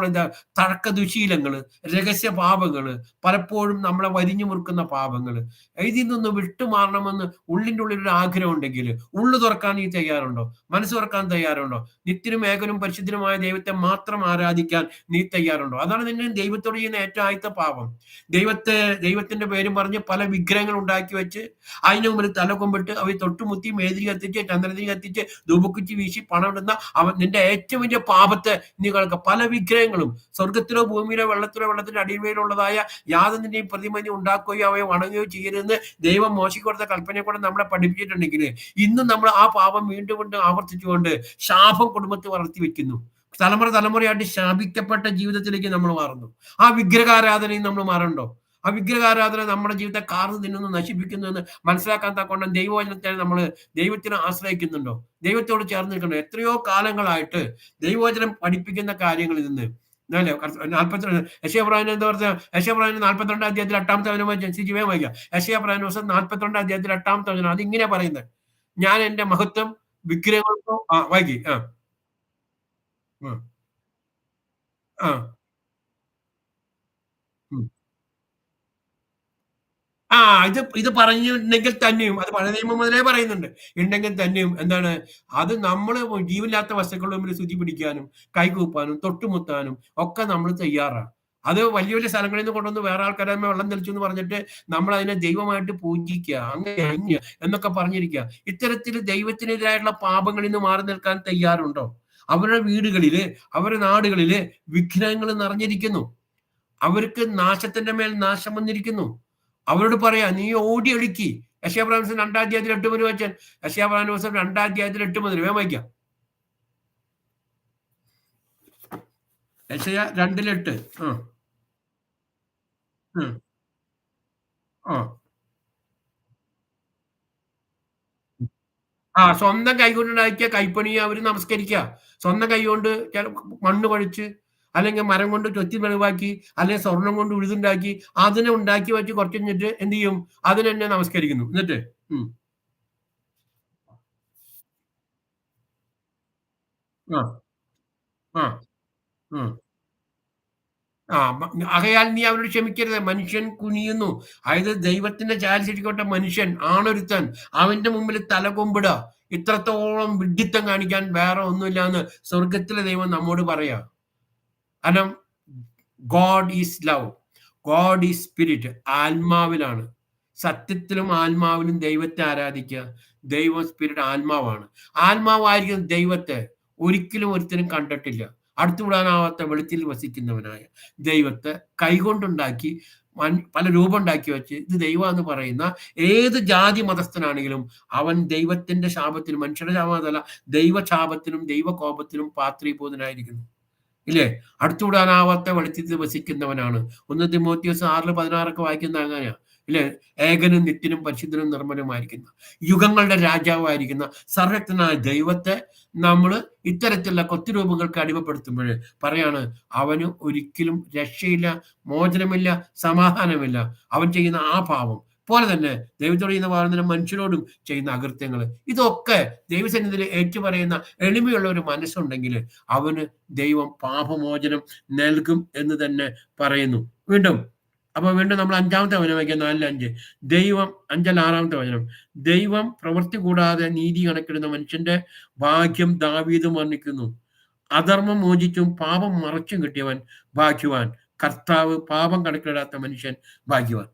തർക്ക ദുശീലങ്ങള്, രഹസ്യ പാപങ്ങള്, പലപ്പോഴും നമ്മളെ വരിഞ്ഞു മുറുക്കുന്ന പാപങ്ങള്, ഇതിൽ നിന്ന് വിട്ടുമാറണമെന്ന് ഉള്ളിൻ്റെ ഉള്ളിൽ ഒരു ആഗ്രഹം ഉണ്ടെങ്കിൽ ഉള്ളു തുറക്കാൻ നീ തയ്യാറുണ്ടോ? മനസ്സ് തുറക്കാൻ തയ്യാറുണ്ടോ? നിത്യനും ഏകനും പരിശുദ്ധനുമായ ദൈവത്തെ മാത്രം ആരാധിക്കാൻ നീ തയ്യാറുണ്ടോ? അതാണ് നിന്നെ ദൈവത്തോട് ചെയ്യുന്ന ഏറ്റവും ആദ്യത്തെ പാപം. ദൈവത്തിന്റെ പേരും പറഞ്ഞ് പല വിഗ്രഹങ്ങൾ ഉണ്ടാക്കി വെച്ച് അതിന് മുമ്പിൽ തലകൊമ്പിട്ട് അവ തൊട്ടുമുത്തി മേതിരി കത്തിച്ച് ചന്ദ്രതിരി കത്തിച്ച് ധൂപക്കുറ്റി വീശി പണം ഇടുന്ന നിന്റെ ഏറ്റവും വലിയ പാപത്തെ നീ കേൾക്കുക. പല വിഗ്രഹങ്ങളും സ്വർഗത്തിലോ ഭൂമിയിലോ വെള്ളത്തിന്റെ അടിമയിലുള്ളതായ യാതൊന്നിന്റെയും പ്രതിമ ഉണ്ടാക്കുകയോ അവയെ വണങ്ങുകയോ ചെയ്യരുതെന്ന് ദൈവം മോശയ്ക്ക് കൊടുത്ത കൽപ്പനയെ കൂടെ നമ്മളെ പഠിപ്പിച്ചിട്ടുണ്ടെങ്കിൽ ഇന്നും നമ്മൾ ആ പാപം വീണ്ടും വീണ്ടും ആവർത്തിച്ചുകൊണ്ട് ശാപം കുടുംബത്തിൽ വളർത്തി വെക്കുന്നു. തലമുറയായിട്ട് ശാപിക്കപ്പെട്ട ജീവിതത്തിലേക്ക് നമ്മൾ മാറുന്നു. ആ വിഗ്രഹാരാധനയും നമ്മൾ മാറണ്ടോ? ആ വിഗ്രഹാരാധന നമ്മുടെ ജീവിതത്തെ കാർന്നു തിന്നുന്നു, നശിപ്പിക്കുന്നു എന്ന് മനസ്സിലാക്കാൻ തക്കോണം ദൈവത്തിനെ ആശ്രയിക്കുന്നുണ്ടോ? ദൈവത്തോട് ചേർന്ന് നിൽക്കണോ? എത്രയോ കാലങ്ങളായിട്ട് ദൈവവചനം പഠിപ്പിക്കുന്ന കാര്യങ്ങളിൽ നിന്ന് അല്ലേ? 42 യെശയ്യാ പ്രവാചകൻ എന്താ പറഞ്ഞത്? യെശയ്യാ പ്രവാചകൻ 42 അധ്യായത്തിൽ 8-ാമത്തെ വചനം വായിച്ചേ. സിജി വേഗം വായിക്കാം. യെശയ്യാ പ്രവാചകന്റെ പുസ്തകം 42 അധ്യായത്തിൽ 8-ാമത്തെ വചനം. അതിങ്ങനെയാ പറയുന്നത്. ഞാൻ എന്റെ മഹത്വം വിഗ്രഹങ്ങൾക്കോ വായിക്ക്. ആ, ആ, ഉം. ആ ഇത് പറഞ്ഞിട്ടുണ്ടെങ്കിൽ തന്നെയും അത് പഴയ നിയമം മുതലേ പറയുന്നുണ്ട്. ഉണ്ടെങ്കിൽ തന്നെയും എന്താണ് അത് നമ്മള് ജീവനില്ലാത്ത വസ്തുക്കളുടെ മുമ്പിൽ സ്തുതി പിടിക്കാനും, കൈകൂപ്പാനും, തൊട്ടുമുത്താനും ഒക്കെ നമ്മൾ തയ്യാറാ. അത് വലിയ വലിയ സ്ഥലങ്ങളിൽ നിന്ന് കൊണ്ടുവന്ന് വേറെ ആൾക്കാരെ മേൽ വെള്ളം തെളിച്ചു എന്ന് പറഞ്ഞിട്ട് നമ്മൾ അതിനെ ദൈവമായിട്ട് പൂജിക്കുക, അങ്ങനെ ഇങ്ങ് എന്നൊക്കെ പറഞ്ഞിരിക്കുക. ഇത്തരത്തിൽ ദൈവത്തിനെതിരായിട്ടുള്ള പാപങ്ങളിൽ നിന്ന് മാറി നിൽക്കാൻ തയ്യാറുണ്ടോ? അവരുടെ വീടുകളില്, അവരുടെ നാടുകളില് വിഗ്രഹങ്ങൾ നിറഞ്ഞിരിക്കുന്നു. അവർക്ക് നാശത്തിന്റെ മേൽ നാശം വന്നിരിക്കുന്നു. അവരോട് പറയാ നീ ഓടി ഒളിക്ക്. യെശയ്യാ പ്രവാചകൻ 2-ാം അധ്യായത്തിൽ 8 മുതൽ വായിച്ചാൽ യെശയ്യാ പ്രവാചകന്റെ പുസ്തകം 2-ാം അധ്യായത്തിൽ 8 മുതൽ വേഗം വായിക്കാം. യെശയ്യാ 2-ൽ 8. ആ, ഉം, ആ. സ്വന്തം കൈകൊണ്ടുണ്ടാക്കിയ കൈപ്പണിയെ അവര് നമസ്കരിക്കുക. സ്വന്തം കൈകൊണ്ട് മണ്ണ് കുഴച്ച്, അല്ലെങ്കിൽ മരം കൊണ്ട് ചൊത്തി വെളിവാക്കി, അല്ലെങ്കിൽ സ്വർണം കൊണ്ട് ഉഴുതുണ്ടാക്കി, അതിനെ ഉണ്ടാക്കി വെച്ച് കുറച്ച് കഴിഞ്ഞിട്ട് എന്ത് ചെയ്യും? അതിനെന്നെ നമസ്കരിക്കുന്നു. എന്നിട്ട് ഉം. ആ, ആ, ഉം. ആകയാൽ നീ അവരോട് ക്ഷമിക്കരുത്. മനുഷ്യൻ കുനിയുന്നു. അതായത് ദൈവത്തിന്റെ ചായൽ ശരിക്കോട്ടെ മനുഷ്യൻ ആണൊരുത്തൻ അവന്റെ മുമ്പിൽ തലകൊമ്പിടുക. ഇത്രത്തോളം വിഡ്ഢിത്തം കാണിക്കാൻ വേറെ ഒന്നുമില്ലാന്ന് സ്വർഗത്തിലെ ദൈവം നമ്മോട് പറയാ. കാരണം God is love. God is spirit. ആത്മാവിലാണ്. സത്യത്തിലും ആത്മാവിലും ദൈവത്തെ ആരാധിക്കുക. ദൈവം സ്പിരിറ്റ് ആത്മാവാണ്. ആത്മാവായിരിക്കുന്ന ദൈവത്തെ ഒരിക്കലും ഒരുത്തനും കണ്ടിട്ടില്ല. അടുത്തുവിടാനാവാത്ത വെളിച്ചത്തിൽ വസിക്കുന്നവനായ ദൈവത്തെ കൈകൊണ്ടുണ്ടാക്കി പല രൂപം ഉണ്ടാക്കി വെച്ച് ഇത് ദൈവമെന്ന് പറയുന്ന ഏത് ജാതി മതസ്ഥനാണെങ്കിലും അവൻ ദൈവത്തിന്റെ ശാപത്തിനും, മനുഷ്യരുടെ ശാപമല്ല, ദൈവശാപത്തിനും ദൈവകോപത്തിനും പാത്രീഭൂതനായിരിക്കുന്നു. ഇല്ലേ? അടുത്തുവിടാനാവാത്ത വെളിച്ചത്തിൽ വസിക്കുന്നവനാണ്. 1 തിമോത്തിയോസ് 6:16 വായിക്കുന്ന അങ്ങനെയാ. ഇല്ലേ? ഏകനും നിത്യനും പരിശുദ്ധനും നിർമ്മലനുമായിരിക്കുന്ന യുഗങ്ങളുടെ രാജാവായിരിക്കുന്ന സർവ്വജ്ഞനായ ദൈവത്തെ നമ്മള് ഇത്തരത്തിലുള്ള കൊത്തുരൂപങ്ങൾക്ക് അടിമപ്പെടുത്തുമ്പോൾ പറയാണ് അവന് ഒരിക്കലും രക്ഷയില്ല, മോചനമില്ല, സമാധാനമില്ല. അവൻ ചെയ്യുന്ന ആ പാപം പോലെ തന്നെ ദൈവത്തോട് ചെയ്യുന്ന പാപം മനുഷ്യരോടും ചെയ്യുന്ന അകൃത്യങ്ങൾ ഇതൊക്കെ ദൈവസന്നിധിയിൽ ഏറ്റുപറയുന്ന എളിമയുള്ള ഒരു മനസ്സുണ്ടെങ്കിൽ അവന് ദൈവം പാപമോചനം നൽകും എന്ന് തന്നെ പറയുന്നു. വീണ്ടും വീണ്ടും നമ്മൾ 5-ാമത്തെ വചനം വായിക്കാം. 4-5 ദൈവം 5-6 വചനം. ദൈവം പ്രവൃത്തി കൂടാതെ നീതി കണക്കിടുന്ന മനുഷ്യന്റെ ഭാഗ്യം ദാവീദ് വർണ്ണിക്കുന്നു. അധർമ്മം മോചിച്ചും പാപം മറച്ചും കിട്ടിയവൻ ഭാഗ്യവാൻ. കർത്താവ് പാപം കണക്കിലിടാത്ത മനുഷ്യൻ ഭാഗ്യവാൻ.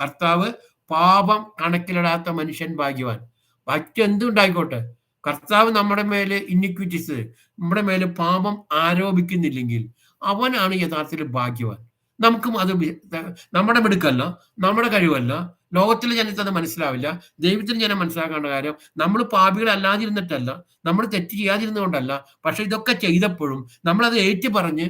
കർത്താവ് പാപം കണക്കിലിടാത്ത മനുഷ്യൻ ഭാഗ്യവാൻ. മറ്റെന്തുണ്ടായിക്കോട്ടെ, കർത്താവ് നമ്മുടെ മേല് ഇന്നിക്വിറ്റീസ്, നമ്മുടെ മേല് പാപം ആരോപിക്കുന്നില്ലെങ്കിൽ അവനാണ് യഥാർത്ഥത്തിൽ ഭാഗ്യവാൻ. നമുക്കും അത് നമ്മുടെ മിടുക്കല്ല, നമ്മുടെ കഴിവല്ല, ലോകത്തിലെ ജനത്തെ അത് മനസ്സിലാവില്ല. ദൈവത്തിന് ജനം മനസ്സിലാക്കേണ്ട കാര്യം നമ്മൾ പാപികളല്ലാതിരുന്നിട്ടല്ല, നമ്മൾ തെറ്റ് ചെയ്യാതിരുന്നുകൊണ്ടല്ല. പക്ഷെ ഇതൊക്കെ ചെയ്തപ്പോഴും നമ്മളത് ഏറ്റു പറഞ്ഞ്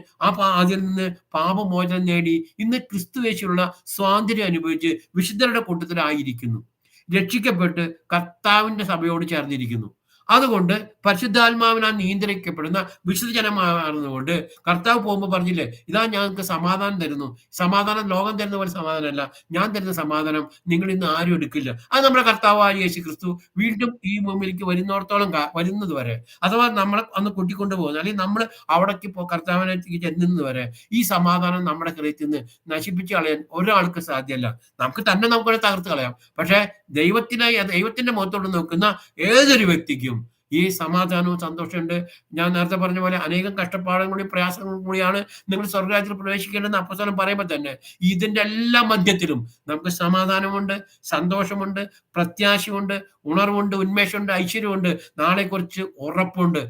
അതിൽ നിന്ന് പാപമോചനം നേടി ഇന്ന് ക്രിസ്തുവേശുള്ള സ്വാതന്ത്ര്യം അനുഭവിച്ച് വിശുദ്ധരുടെ കൂട്ടത്തിലായിരിക്കുന്നു. രക്ഷിക്കപ്പെട്ട് കർത്താവിന്റെ സഭയോട് ചേർന്നിരിക്കുന്നു. അതുകൊണ്ട് പരിശുദ്ധാത്മാവിനാൽ നിയന്ത്രിക്കപ്പെടുന്ന വിശുദ്ധ ജനമാകുന്നതുകൊണ്ട് കർത്താവ് പോകുമ്പോൾ പറഞ്ഞില്ലേ, ഇതാ ഞങ്ങൾക്ക് സമാധാനം തരുന്നു. സമാധാനം ലോകം തരുന്ന പോലെ സമാധാനമല്ല, ഞാൻ തരുന്ന സമാധാനം നിങ്ങൾ ഇന്ന് ആരും എടുക്കില്ല. അത് നമ്മുടെ കർത്താവായ യേശു ക്രിസ്തു വീണ്ടും ഈ ഭൂമിയിലേക്ക് വരുന്നിടത്തോളം വരുന്നത് വരെ, അഥവാ നമ്മളെ അന്ന് കൂട്ടിക്കൊണ്ടു പോകുന്നത്, അല്ലെങ്കിൽ നമ്മൾ അവിടേക്ക് കർത്താവിനേക്ക് ചെന്നുന്നത് വരെ ഈ സമാധാനം നമ്മുടെ ഹൃദയത്തിൽ നിന്ന് നശിപ്പിച്ച് കളയാൻ ഒരാൾക്ക് സാധ്യമല്ല. നമുക്ക് തന്നെ നമുക്കത് തകർത്ത് കളയാം. പക്ഷെ ദൈവത്തിന്റെ മുഖത്തോട് നോക്കുന്ന ഏതൊരു വ്യക്തിക്കും ഈ സമാധാനവും സന്തോഷമുണ്ട്. ഞാൻ നേരത്തെ പറഞ്ഞ പോലെ അനേകം കഷ്ടപ്പാടും കൂടി പ്രയാസങ്ങളും കൂടിയാണ് നിങ്ങൾ സ്വർഗ്ഗരാജ്യത്തിൽ പ്രവേശിക്കേണ്ടതെന്ന് അപ്പോസ്തലൻ പറയുമ്പോൾ തന്നെ ഇതിന്റെ എല്ലാ മധ്യത്തിലും നമുക്ക് സമാധാനമുണ്ട്, സന്തോഷമുണ്ട്, പ്രത്യാശയുണ്ട്, ഉണർവുണ്ട്, ഉന്മേഷമുണ്ട്, ഐശ്വര്യമുണ്ട്, നാളെക്കുറിച്ച് ഉറപ്പുണ്ട്.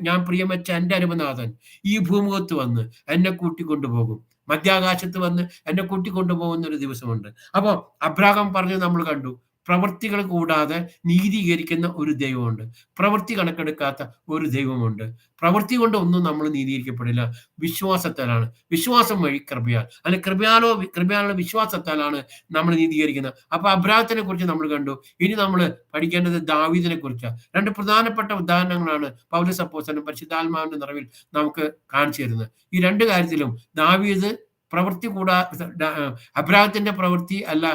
ഞാൻ പ്രിയം വെച്ച എൻ്റെ അരുമനാഥൻ ഈ ഭൂമുഖത്ത് വന്ന് എന്നെ കൂട്ടിക്കൊണ്ടുപോകും. മധ്യാകാശത്ത് വന്ന് എന്നെ കൂട്ടിക്കൊണ്ടുപോകുന്ന ഒരു ദിവസമുണ്ട്. അപ്പോ അബ്രാഹാം പറഞ്ഞത് നമ്മൾ കണ്ടു. പ്രവൃത്തികൾ കൂടാതെ നീതീകരിക്കുന്ന ഒരു ദൈവമുണ്ട്. പ്രവൃത്തി കണക്കെടുക്കാത്ത ഒരു ദൈവമുണ്ട്. പ്രവൃത്തി കൊണ്ട് ഒന്നും നമ്മൾ നീതീകരിക്കപ്പെടില്ല. വിശ്വാസത്താലാണ്. വിശ്വാസം വഴി കൃപയാൽ. അല്ലെ കൃപയാലുള്ള വിശ്വാസത്താലാണ് നമ്മൾ നീതീകരിക്കുന്നത്. അപ്പൊ അബ്രാഹത്തിനെ കുറിച്ച് നമ്മൾ കണ്ടു. ഇനി നമ്മൾ പഠിക്കേണ്ടത് ദാവീദിനെ കുറിച്ചാണ്. 2 പ്രധാനപ്പെട്ട ഉദാഹരണങ്ങളാണ് പൗലോസ് അപ്പോസ്തലൻ പരിശുദ്ധാത്മാവിന്റെ നിറവിൽ നമുക്ക് കാണിച്ചു തരുന്നത്. ഈ 2 കാര്യത്തിലും ദാവീദ് പ്രവൃത്തി അബ്രാഹത്തിന്റെ പ്രവൃത്തി അല്ല,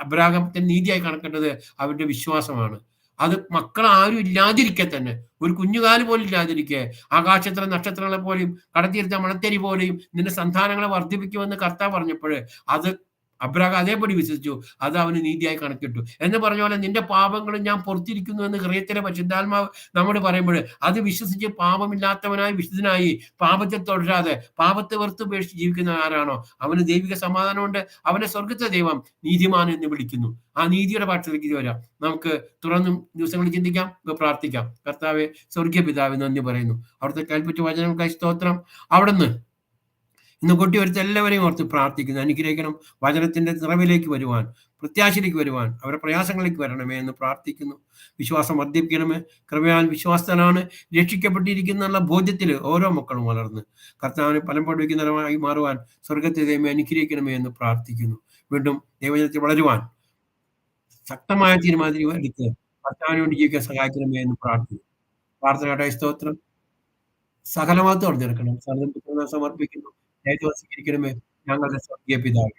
അബ്രാഹത്തിന്റെ നീതിയായി കണക്കേണ്ടത് അവന്റെ വിശ്വാസമാണ്. അത് മക്കൾ ആരും ഇല്ലാതിരിക്കെ തന്നെ, ഒരു കുഞ്ഞുകാല് പോലും ഇല്ലാതിരിക്കെ, ആകാശത്തിലെ നക്ഷത്രങ്ങളെ പോലെയും കടത്തിയിരുത്ത മണത്തരി പോലെയും നിന്റെ സന്താനങ്ങളെ വർദ്ധിപ്പിക്കുമെന്ന് കർത്താവ് പറഞ്ഞപ്പോൾ അത് അബ്രാഹാം അതേപടി വിശ്വസിച്ചു. അത് അവന് നീതിയായി കണക്കിട്ടു. എന്ന് പറഞ്ഞ പോലെ നിന്റെ പാപങ്ങളും ഞാൻ പൊറുത്തിരിക്കുന്നു എന്ന് ഹൃദയത്തിലെ പരിശുദ്ധാത്മാവ് നമ്മോട് പറയുമ്പോൾ അത് വിശ്വസിച്ച് പാപമില്ലാത്തവനായി വിശുദ്ധനായി പാപത്തെ തുടരാതെ പാപത്തെ വെറുത്തുപേക്ഷിച്ച് ജീവിക്കുന്ന ആരാണോ അവന് ദൈവിക സമാധാനമുണ്ട്. അവനെ സ്വർഗത്തെ ദൈവം നീതിമാൻ എന്ന് വിളിക്കുന്നു. ആ നീതിയുടെ പക്ഷത്തേക്ക് വരാം. നമുക്ക് തുറന്നും ദിവസങ്ങളിൽ ചിന്തിക്കാം, പ്രാർത്ഥിക്കാം. കർത്താവെ, സ്വർഗീയ പിതാവേ, നന്ദി പറയുന്നു. അവിടുത്തെ കൽപ്പിച്ച വചനങ്ങൾക്കായി സ്തോത്രം. അവിടുന്ന് ഇന്ന് കൊട്ടിവരുത്ത എല്ലാവരെയും ഓർത്ത് പ്രാർത്ഥിക്കുന്നു. അനുഗ്രഹിക്കണം. വചനത്തിന്റെ നിറവിലേക്ക് വരുവാൻ, പ്രത്യാശയിലേക്ക് വരുവാൻ, അവരുടെ പ്രയാസങ്ങളിലേക്ക് വരണമേ എന്ന് പ്രാർത്ഥിക്കുന്നു. വിശ്വാസം വർദ്ധിപ്പിക്കണമേ. കൃപയാൽ വിശ്വാസത്തിലാണ് രക്ഷിക്കപ്പെട്ടിരിക്കുന്ന ബോധ്യത്തിൽ ഓരോ മക്കളും വളർന്ന് കർത്താവിനെ ഫലം പഠിക്കുന്നവരായി മാറുവാൻ സ്വർഗത്തെ ദൈവമേ അനുഗ്രഹിക്കണമേ എന്ന് പ്രാർത്ഥിക്കുന്നു. വീണ്ടും ദൈവജനത്തിൽ വളരുവാൻ ശക്തമായ തീരുമാനം എടുത്ത് കർത്താവിന് വേണ്ടി ജീവിക്കാൻ സഹായിക്കണമേ എന്ന് പ്രാർത്ഥിക്കുന്നു. പ്രാർത്ഥനയുടെ സ്തോത്രം. സകലമാത്തോടെ നിൽക്കണം. സർവ്വം സമർപ്പിക്കുന്നു. ദയവായി സ്വീകരിക്കണമേ ഞങ്ങളുടെ സ്വർഗീയ പിതാവേ.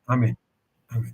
ആമേൻ. ആമേൻ.